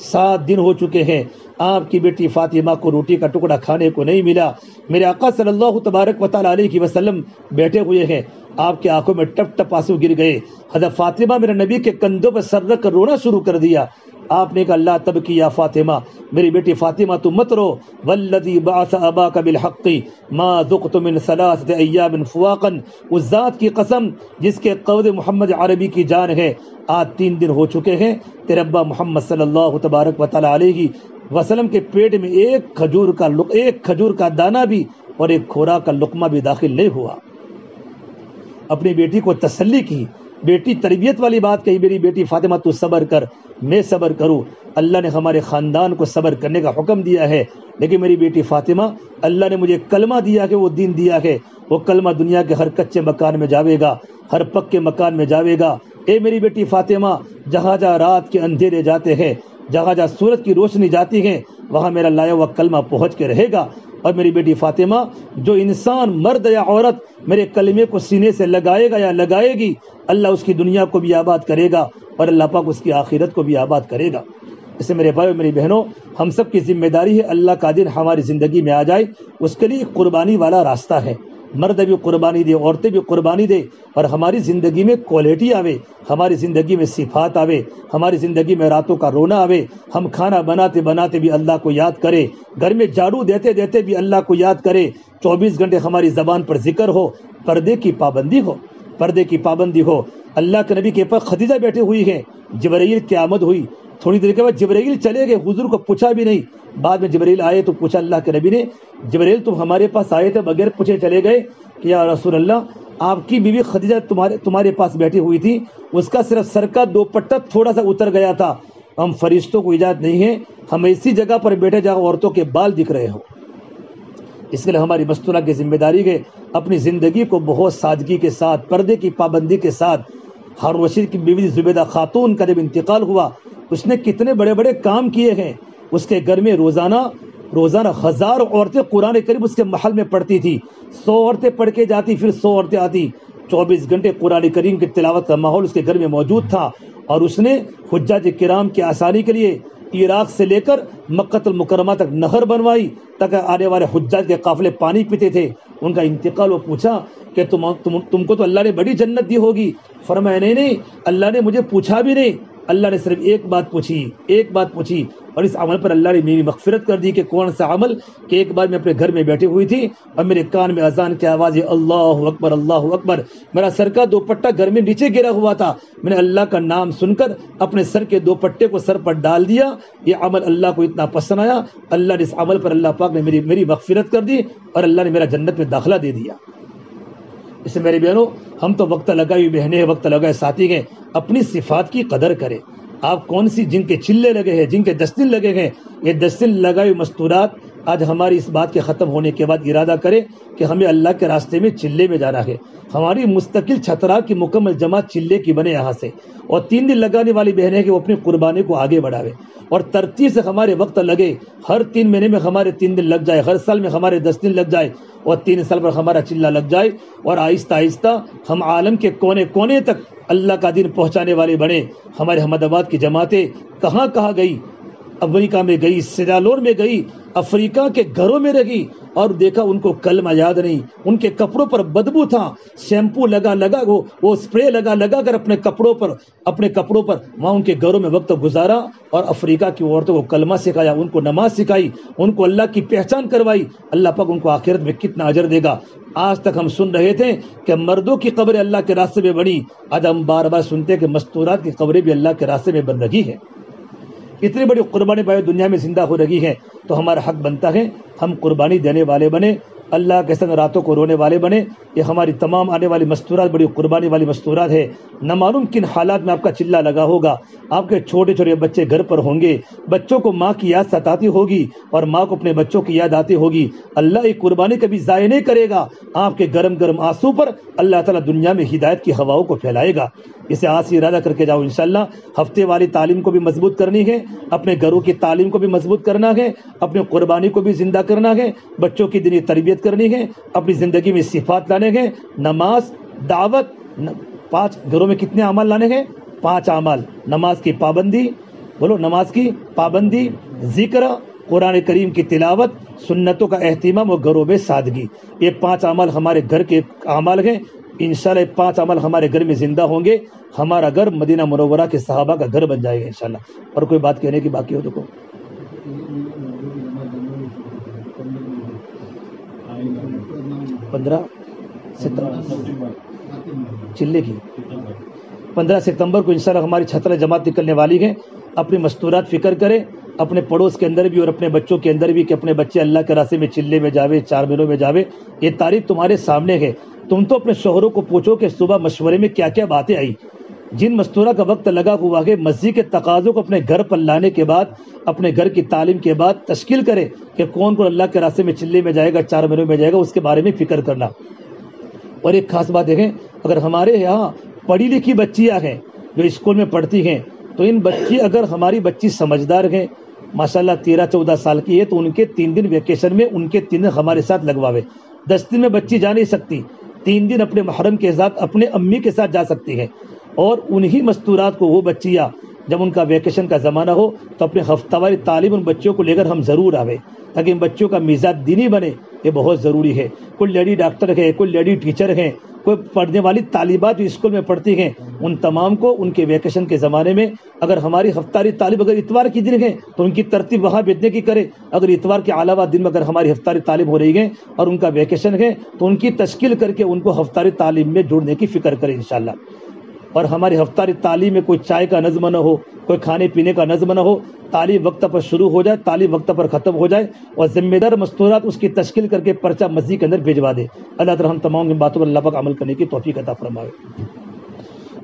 [SPEAKER 2] 7 دن ہو چکے ہیں آپ کی بیٹی فاطمہ کو روٹی کا ٹکڑا کھانے کو نہیں ملا. میرے آقا صلی اللہ تبارک و تعالیٰ علیہ وسلم بیٹھے ہوئے ہیں. آپ کی آنکھوں میں ٹپ ٹپ آنسو گر گئے. حضرت فاطمہ میرے نبی کے کندھوں پر سر رکھ کر رونا شروع کر دیا. آپ نے کہا اللہ تبکی یا فاطمہ، میری بیٹی فاطمہ تم مت رو. والذی بعث اباک بالحق ما ذقت من 3 ایام فواقا، اس ذات کی قسم جس کے قود محمد عربی کی جان ہے، آج 3 دن ہو چکے ہیں تیرے ابا محمد صلی اللہ تبارک و تعالیٰ علیہ وسلم کے پیٹ میں ایک کھجور کا دانہ بھی اور ایک کھوراک کا لقمہ بھی داخل نہیں ہوا. اپنی بیٹی کو تسلی کی، بیٹی تربیت والی بات کہی، میری بیٹی فاطمہ تو صبر کر، میں صبر کروں. اللہ نے ہمارے خاندان کو صبر کرنے کا حکم دیا ہے، لیکن میری بیٹی فاطمہ اللہ نے مجھے کلمہ دیا کہ وہ دین دیا ہے، وہ کلمہ دنیا کے ہر کچے مکان میں جاوے گا، ہر پکے مکان میں جاوے گا. اے میری بیٹی فاطمہ، جہاں جہاں رات کے اندھیرے جاتے ہیں، جہاں جہاں سورج کی روشنی جاتی ہے، وہاں میرا لایا ہوا کلمہ پہنچ کے رہے گا۔ اور میری بیٹی فاطمہ، جو انسان مرد یا عورت میرے کلمے کو سینے سے لگائے گا یا لگائے گی، اللہ اس کی دنیا کو بھی آباد کرے گا اور اللہ پاک اس کی آخرت کو بھی آباد کرے گا۔ اسے میرے بھائی میری بہنوں، ہم سب کی ذمہ داری ہے اللہ کا دن ہماری زندگی میں آ جائے، اس کے لیے قربانی والا راستہ ہے۔ مرد بھی قربانی دے، عورتیں بھی قربانی دے، اور ہماری زندگی میں کوالٹی آوے، ہماری زندگی میں صفات آوے، ہماری زندگی میں راتوں کا رونا آوے، ہم کھانا بناتے بناتے بھی اللہ کو یاد کرے، گھر میں جھاڑو دیتے دیتے بھی اللہ کو یاد کرے، 24 گھنٹے ہماری زبان پر ذکر ہو، پردے کی پابندی ہو، پردے کی پابندی ہو۔ اللہ کے نبی کے پاس خدیجہ بیٹھی ہوئی ہے، جبرائیل کی آمد ہوئی، تھوڑی دیر کے بعد جبرائیل چلے گئے، حضور کو پوچھا بھی نہیں۔ بعد میں جبرائیل آئے تو پوچھا اللہ کے نبی نے، جبرائیل تم ہمارے پاس آئے تھے بغیر پوچھے چلے گئے کہ یا رسول اللہ، آپ کی بیوی خدیجہ تمہارے پاس بیٹھی ہوئی تھی، اس کا صرف سر کا دوپٹہ تھوڑا سا اتر گیا تھا، ہم فرشتوں کو اجازت نہیں ہے ہم ایسی جگہ پر بیٹھے جہاں عورتوں کے بال دکھ رہے ہو۔ اس کے لیے ہماری مستورہ کی ذمہ داری ہے اپنی زندگی کو بہت سادگی کے ساتھ، پردے کی پابندی کے ساتھ۔ ہارون رشید کی بیوی زبیدہ خاتون کا جب انتقال ہوا، اس نے کتنے بڑے بڑے کام کیے ہیں۔ اس کے گھر میں روزانہ 1000 عورتیں قرآن کریم اس کے محل میں پڑھتی تھی، 100 عورتیں پڑھ کے جاتی، پھر 100 عورتیں آتی، 24 گھنٹے قرآن کریم کی تلاوت کا ماحول اس کے گھر میں موجود تھا۔ اور اس نے حجاج کرام کی آسانی کے لیے عراق سے لے کر مکہ المکرمہ تک نہر بنوائی تاکہ آنے والے حجاج کے قافلے پانی پیتے تھے۔ ان کا انتقال وہ پوچھا کہ تم کو تو اللہ نے بڑی جنت دی ہوگی، فرمایا نہیں، اللہ نے مجھے پوچھا بھی نہیں، اللہ نے صرف ایک بات پوچھی، اور اس عمل پر اللہ نے میری مغفرت کر دی۔ کہ کون سا عمل؟ کہ ایک بار میں اپنے گھر میں بیٹھی ہوئی تھی اور میرے کان میں اذان کی آواز، اللہ اکبر اللہ اکبر، میرا سر کا دوپٹہ گھر میں نیچے گرا ہوا تھا، میں نے اللہ کا نام سن کر اپنے سر کے دوپٹے کو سر پر ڈال دیا۔ یہ عمل اللہ کو اتنا پسند آیا، اللہ نے اس عمل پر اللہ پاک نے میری مغفرت کر دی اور اللہ نے میرا جنت میں داخلہ دے دیا۔ اس سے میرے بہنوں، ہم تو وقت لگائی بہنیں، وقت لگائے ساتھی ہیں، اپنی صفات کی قدر کریں۔ آپ کون سی جن کے چلے لگے ہیں، جن کے 10 دن لگے ہیں، یہ 10 دن لگائی مستورات آج ہماری اس بات کے ختم ہونے کے بعد ارادہ کرے کہ ہمیں اللہ کے راستے میں چلے میں جانا ہے۔ ہماری مستقل چھترا کی مکمل جماعت چلے کی بنے یہاں سے، اور 3 دن لگانے والی بہنیں کہ وہ اپنی قربانی کو آگے بڑھاوے اور ترتیب سے ہمارے وقت لگے۔ ہر 3 مہینے میں ہمارے 3 دن لگ جائے، ہر سال میں ہمارے 10 دن لگ جائے، اور 3 سال پر ہمارا چلہ لگ جائے، اور آہستہ آہستہ ہم عالم کے کونے کونے تک اللہ کا دین پہنچانے والے بنے۔ ہمارے احمد آباد کی جماعتیں کہاں کہاں گئی، امریکہ میں گئی، سیرالون میں گئی، افریقہ کے گھروں میں رہی، اور دیکھا ان کو کلمہ یاد نہیں، ان کے کپڑوں پر بدبو تھا، شیمپو لگا وہ اسپرے لگا کر اپنے کپڑوں پر وہاں ان کے گھروں میں وقت گزارا، اور افریقہ کی عورتوں کو کلمہ سکھایا، ان کو نماز سکھائی، ان کو اللہ کی پہچان کروائی۔ اللہ پاک ان کو آخرت میں کتنا اجر دے گا۔ آج تک ہم سن رہے تھے کہ مردوں کی قبریں اللہ کے راستے میں بنی، آج ہم بار بار سنتے ہیں کہ مستورات کی قبریں بھی اللہ کے راستے میں بن رہی ہے۔ اتنی بڑی قربانی بھائی دنیا میں زندہ ہو رہی ہے، تو ہمارا حق بنتا ہے ہم قربانی دینے والے بنے، اللہ کے سنگ راتوں کو رونے والے بنے۔ یہ ہماری تمام آنے والی مستورات بڑی قربانی والی مستورات ہے۔ نہ معلوم کن حالات میں آپ کا چلہ لگا ہوگا، آپ کے چھوٹے چھوٹے بچے گھر پر ہوں گے، بچوں کو ماں کی یاد ستاتی ہوگی اور ماں کو اپنے بچوں کی یاد آتی ہوگی۔ اللہ ایک قربانی کبھی ضائع نہیں کرے گا، آپ کے گرم گرم آنسو پر اللہ تعالیٰ دنیا میں ہدایت کی ہواؤں کو پھیلائے گا۔ اسے آج سے ارادہ کر کے جاؤ انشاءاللہ۔ ہفتے والی تعلیم کو بھی مضبوط کرنی ہے، اپنے گھروں کی تعلیم کو بھی مضبوط کرنا ہے، اپنے قربانی کو بھی زندہ کرنا ہے، بچوں کی دینی تربیت کرنی ہے، اپنی زندگی میں صفات لانے ہیں، نماز، دعوت، 5 گھروں میں کتنے اعمال لانے ہیں؟ 5 اعمال۔ نماز کی پابندی، بولو نماز کی پابندی، ذکر، قرآن کریم کی تلاوت، سنتوں کا اہتمام اور گھروں میں سادگی۔ یہ 5 اعمال ہمارے گھر کے اعمال ہیں۔ انشاءاللہ یہ 5 عمل ہمارے گھر میں زندہ ہوں گے، ہمارا گھر مدینہ منورہ کے صحابہ کا گھر بن جائے گا انشاءاللہ۔ اور کوئی بات کہنے کی باقی ہو تو کو 15 ستمبر چلے کی 15 ستمبر کو انشاءاللہ ہماری چھترا جماعت نکلنے والی ہے۔ اپنی مستورات فکر کرے، اپنے پڑوس کے اندر بھی اور اپنے بچوں کے اندر بھی کہ اپنے بچے اللہ کے راستے میں چلے میں جاوے، 4 مہینوں میں جاوے۔ یہ تاریخ تمہارے سامنے ہے، تم تو اپنے شوہروں کو پوچھو کہ صبح مشورے میں کیا کیا باتیں آئی۔ جن مستورہ کا وقت لگا ہوا ہے، مسجد کے تقاضوں کو اپنے گھر پر لانے کے بعد، اپنے گھر کی تعلیم کے بعد تشکیل کرے کہ کون اللہ کے راستے میں چلے میں جائے گا، 4 مہینوں میں جائے گا، اس کے بارے میں فکر کرنا۔ اور ایک خاص بات دیکھیں، اگر ہمارے یہاں پڑھی لکھی بچیاں ہیں جو اسکول میں پڑھتی ہیں، تو ان بچی اگر ہماری بچی سمجھدار ہیں، ماشاءاللہ 13-14 سال کی ہے، تو ان کے 3 دن ویکیشن میں ان کے 3 دن ہمارے ساتھ لگواوے۔ 10 دن میں بچی جا نہیں سکتی، 3 دن اپنے محرم کے ساتھ اپنے امی کے ساتھ جا سکتی ہیں، اور انہی مستورات کو وہ بچیاں جب ان کا ویکیشن کا زمانہ ہو تو اپنے ہفتہ واری تعلیم ان بچوں کو لے کر ہم ضرور آوے، تاکہ ان بچوں کا مزاج دینی بنے۔ یہ بہت ضروری ہے۔ کوئی لیڈی ڈاکٹر ہے، کوئی لیڈی ٹیچر ہے، کوئی پڑھنے والی طالبات جو اسکول میں پڑھتی ہیں، ان تمام کو ان کے ویکیشن کے زمانے میں اگر ہماری ہفتاری تعلیم اگر اتوار کی دن ہے تو ان کی ترتیب وہاں بھیجنے کی کرے، اگر اتوار کے علاوہ دن میں اگر ہماری ہفتاری تعلیم ہو رہی ہے اور ان کا ویکیشن ہے تو ان کی تشکیل کر کے ان کو ہفتاری تعلیم میں جوڑنے کی فکر کرے انشاءاللہ۔ اور ہماری ہفتاری تعلیم میں کوئی چائے کا نظم نہ ہو، کوئی کھانے پینے کا نظم نہ ہو، تعلیم وقت پر شروع ہو جائے، تعلیم وقت پر ختم ہو جائے، اور ذمہ دار مستورات اس کی تشکیل کر کے پرچہ مسجد کے اندر بھیجوا دے۔ اللہ تعالی ہم تمام ان باتوں پر اللہ پاک عمل کرنے کی توفیق عطا فرمائے۔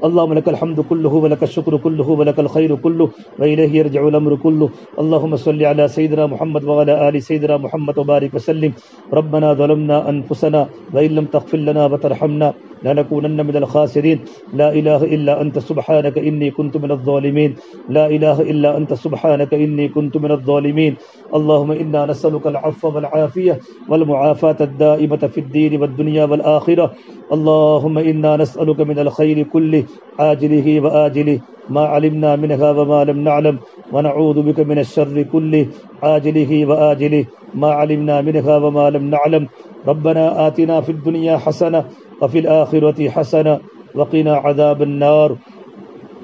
[SPEAKER 2] اللهم لك الحمد كله ولك الشكر كله ولك الخير كله وإليه يرجع الأمر كله. اللهم صل على سيدنا محمد وعلى آل سيدنا محمد وبارك وسلم. ربنا ظلمنا أنفسنا وإن لم تغفر لنا وترحمنا لنكونن من الخاسرين. لا إله إلا أنت سبحانك إني كنت من الظالمين. لا إله إلا أنت سبحانك إني كنت من الظالمين. اللهم إنا نسألك العفو والعافية والمعافاة الدائمة في الدين والدنيا والآخرة. اللهم إنا نسألك من الخير كله عاجله وآجله ما علمنا منها وما لم نعلم، ونعوذ بك من الشر كله عاجله وآجله ما علمنا منها وما لم نعلم. ربنا آتنا في الدنيا حسنة وفي الآخرة حسنة وقنا عذاب النار.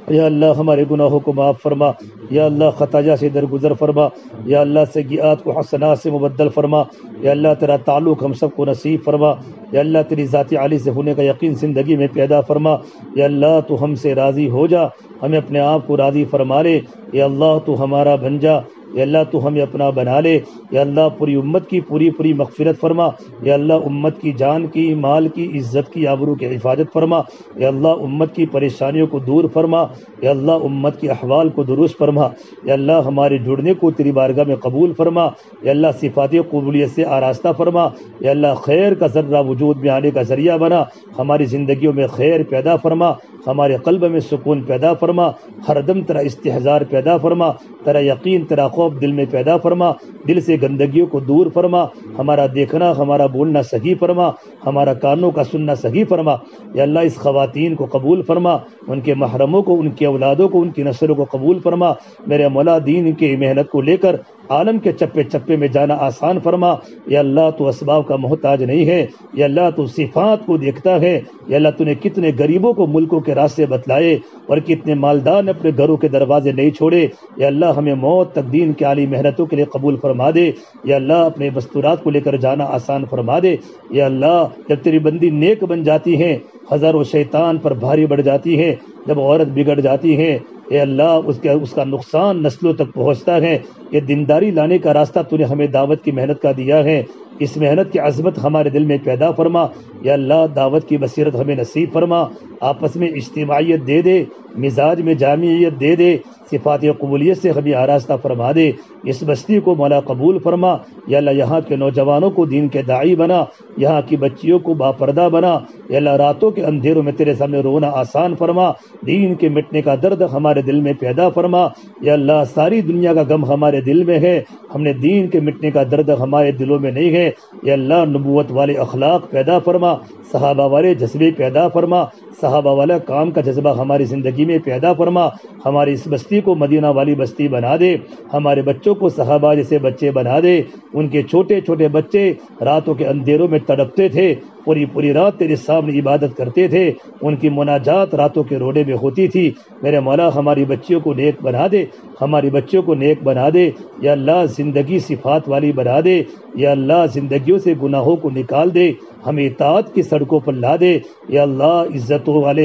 [SPEAKER 2] یا اللہ ہمارے گناہوں کو معاف فرما، یا اللہ خطایا سے درگزر فرما، یا اللہ سیئات کو حسنات سے مبدل فرما، یا اللہ تیرا تعلق ہم سب کو نصیب فرما، یا اللہ تیری ذات عالی سے ہونے کا یقین زندگی میں پیدا فرما، یا اللہ تو ہم سے راضی ہو جا، ہمیں اپنے آپ کو راضی فرما لے، یا اللہ تو ہمارا بن جا، یا اللہ تو ہمیں اپنا بنا لے، یا اللہ پوری امت کی پوری مغفرت فرما، یا اللہ امت کی جان کی، مال کی، عزت کی، آبرو کی حفاظت فرما، یا اللہ امت کی پریشانیوں کو دور فرما، یا اللہ امت کی احوال کو درست فرما، یا اللہ ہمارے جڑنے کو تیری بارگاہ میں قبول فرما، یا اللہ صفات قبولیت سے آراستہ فرما، یا اللہ خیر کا ذرہ وجود میں آنے کا ذریعہ بنا، ہماری زندگیوں میں خیر پیدا فرما، ہمارے قلب میں سکون پیدا فرما، ہر دم تیرا استحضار پیدا فرما، تیرا یقین، تیرا خوف دل میں پیدا فرما، دل سے گندگیوں کو دور فرما، ہمارا دیکھنا ہمارا بولنا صحیح فرما، ہمارا کانوں کا سننا صحیح فرما، یا اللہ اس خواتین کو قبول فرما، ان کے محرموں کو، ان کی اولادوں کو، ان کی نسلوں کو قبول فرما، میرے مولا دین کی محنت کو لے کر عالم کے چپے چپے میں جانا آسان فرما، یا اللہ تو اسباب کا محتاج نہیں ہے، یا اللہ تو صفات کو دیکھتا ہے، یا اللہ تو نے کتنے غریبوں کو ملکوں کے راستے بتلائے اور کتنے مالدار نے اپنے گھروں کے دروازے نہیں چھوڑے، یا اللہ ہمیں موت تک دین کی عالی محنتوں کے لیے قبول فرما دے، یا اللہ اپنے مستورات کو لے کر جانا آسان فرما دے، یا اللہ جب تیری بندی نیک بن جاتی ہیں ہزاروں شیطان پر بھاری بڑھ جاتی ہے، جب عورت بگڑ جاتی ہے اے اللہ اس کا نقصان نسلوں تک پہنچتا ہے، یہ دینداری لانے کا راستہ تو نے ہمیں دعوت کی محنت کا دیا ہے، اس محنت کی عظمت ہمارے دل میں پیدا فرما، یا اللہ دعوت کی بصیرت ہمیں نصیب فرما، آپس میں اجتماعیت دے دے، مزاج میں جامعیت دے دے، صفات قبولیت سے ہمیں آراستہ فرما دے، اس بستی کو مولا قبول فرما، یا اللہ یہاں کے نوجوانوں کو دین کے داعی بنا، یہاں کی بچیوں کو باپردہ بنا، یا اللہ راتوں کے اندھیروں میں تیرے سامنے رونا آسان فرما، دین کے مٹنے کا درد ہمارے دل میں پیدا فرما، یا اللہ ساری دنیا کا غم ہمارے دل میں ہے، ہم نے دین کے مٹنے کا درد ہمارے دلوں میں نہیں ہے، یا اللہ نبوت والے اخلاق پیدا فرما، صحابہ والے جذبے پیدا فرما، صحابہ والا کام کا جذبہ ہماری زندگی میں پیدا فرما، ہماری اس بستی کو مدینہ والی بستی بنا دے، ہمارے بچوں کو صحابہ جیسے بچے بنا دے، ان کے چھوٹے چھوٹے بچے راتوں کے اندھیروں میں تڑپتے تھے، پوری رات تیرے سامنے عبادت کرتے تھے، ان کی مناجات راتوں کے روڑے میں ہوتی تھی، میرے مولا ہماری بچیوں کو نیک بنا دے، ہماری بچیوں کو نیک بنا دے، یا اللہ زندگی صفات والی بنا دے، یا اللہ زندگیوں سے گناہوں کو نکال دے، ہمیں اطاعت کی سڑکوں پر لا دے، یا اللہ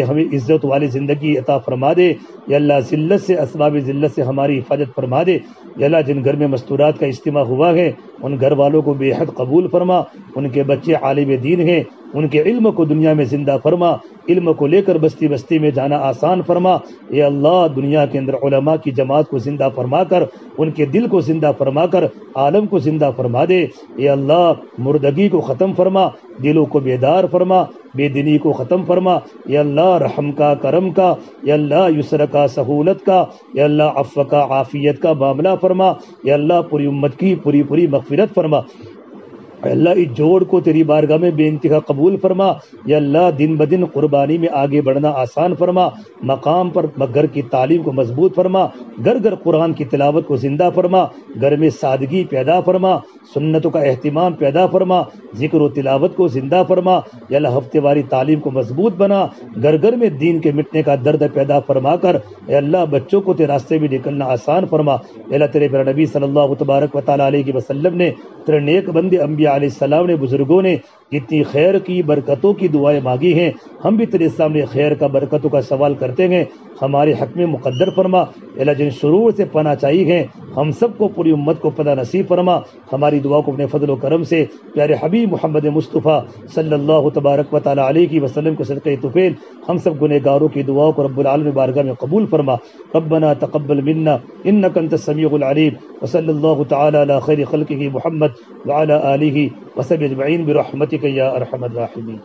[SPEAKER 2] ہمیں عزت والی زندگی عطا فرما دے، یا اللہ ذلت سے اسباب ذلت سے ہماری حفاظت فرما دے، یا اللہ جن گھر میں مستورات کا اجتماع ہوا ہے ان گھر والوں کو بے حد قبول فرما، ان کے بچے عالم دین ہیں، ان کے علم کو دنیا میں زندہ فرما، علم کو لے کر بستی بستی میں جانا آسان فرما، یا اللہ دنیا کے اندر علماء کی جماعت کو زندہ فرما کر، ان کے دل کو زندہ فرما کر عالم کو زندہ فرما دے، یا اللہ مردگی کو ختم فرما، دلوں کو بیدار فرما، بے دینی کو ختم فرما، یا اللہ رحم کا، کرم کا، یا اللہ یسر کا، سہولت کا، یا اللہ عفو کا، عافیت کا معاملہ فرما، یا اللہ پوری امت کی پوری مغفرت فرما، اے اللہ اس جوڑ کو تیری بارگاہ میں بے انتہا قبول فرما، یا اللہ دن بدن قربانی میں آگے بڑھنا آسان فرما، مقام پر گھر کی تعلیم کو مضبوط فرما، گھر گھر قرآن کی تلاوت کو زندہ فرما، گھر میں سادگی پیدا فرما، سنتوں کا اہتمام پیدا فرما، ذکر و تلاوت کو زندہ فرما، یا اللہ ہفتے واری تعلیم کو مضبوط بنا، گھر گھر میں دین کے مٹنے کا درد پیدا فرما کر اے اللہ بچوں کو تیرے راستے میں نکلنا آسان فرما، اے اللہ تیرے پیارے نبی صلی اللہ تبارک و تعالیٰ علیہ وسلم نے، تیرے نیک بندے انبیاء علیہ السلام نے، بزرگوں نے جتنی خیر کی برکتوں کی دعائیں مانگی ہیں، ہم بھی تیرے سامنے خیر کا برکتوں کا سوال کرتے ہیں، ہمارے حق میں مقدر فرما، اے اللہ جن شرور سے پناہ چاہیے ہیں ہم سب کو پوری امت کو پناہ نصیب فرما، ہماری دعا کو اپنے فضل و کرم سے پیارے حبیب محمد مصطفیٰ صلی اللہ تبارک و تعالیٰ علیہ وسلم کے صدقہ طفیل ہم سب گنہگاروں کی دعاؤں کو رب العالمین بارگاہ میں قبول فرما، ربنا تقبل منا انک انت السمیع العلیم، وصلی اللہ تعالی علی خیر خلقہ محمد وعلی آلہ وصحبہ اجمعین برحمتک یا ارحم الراحمین۔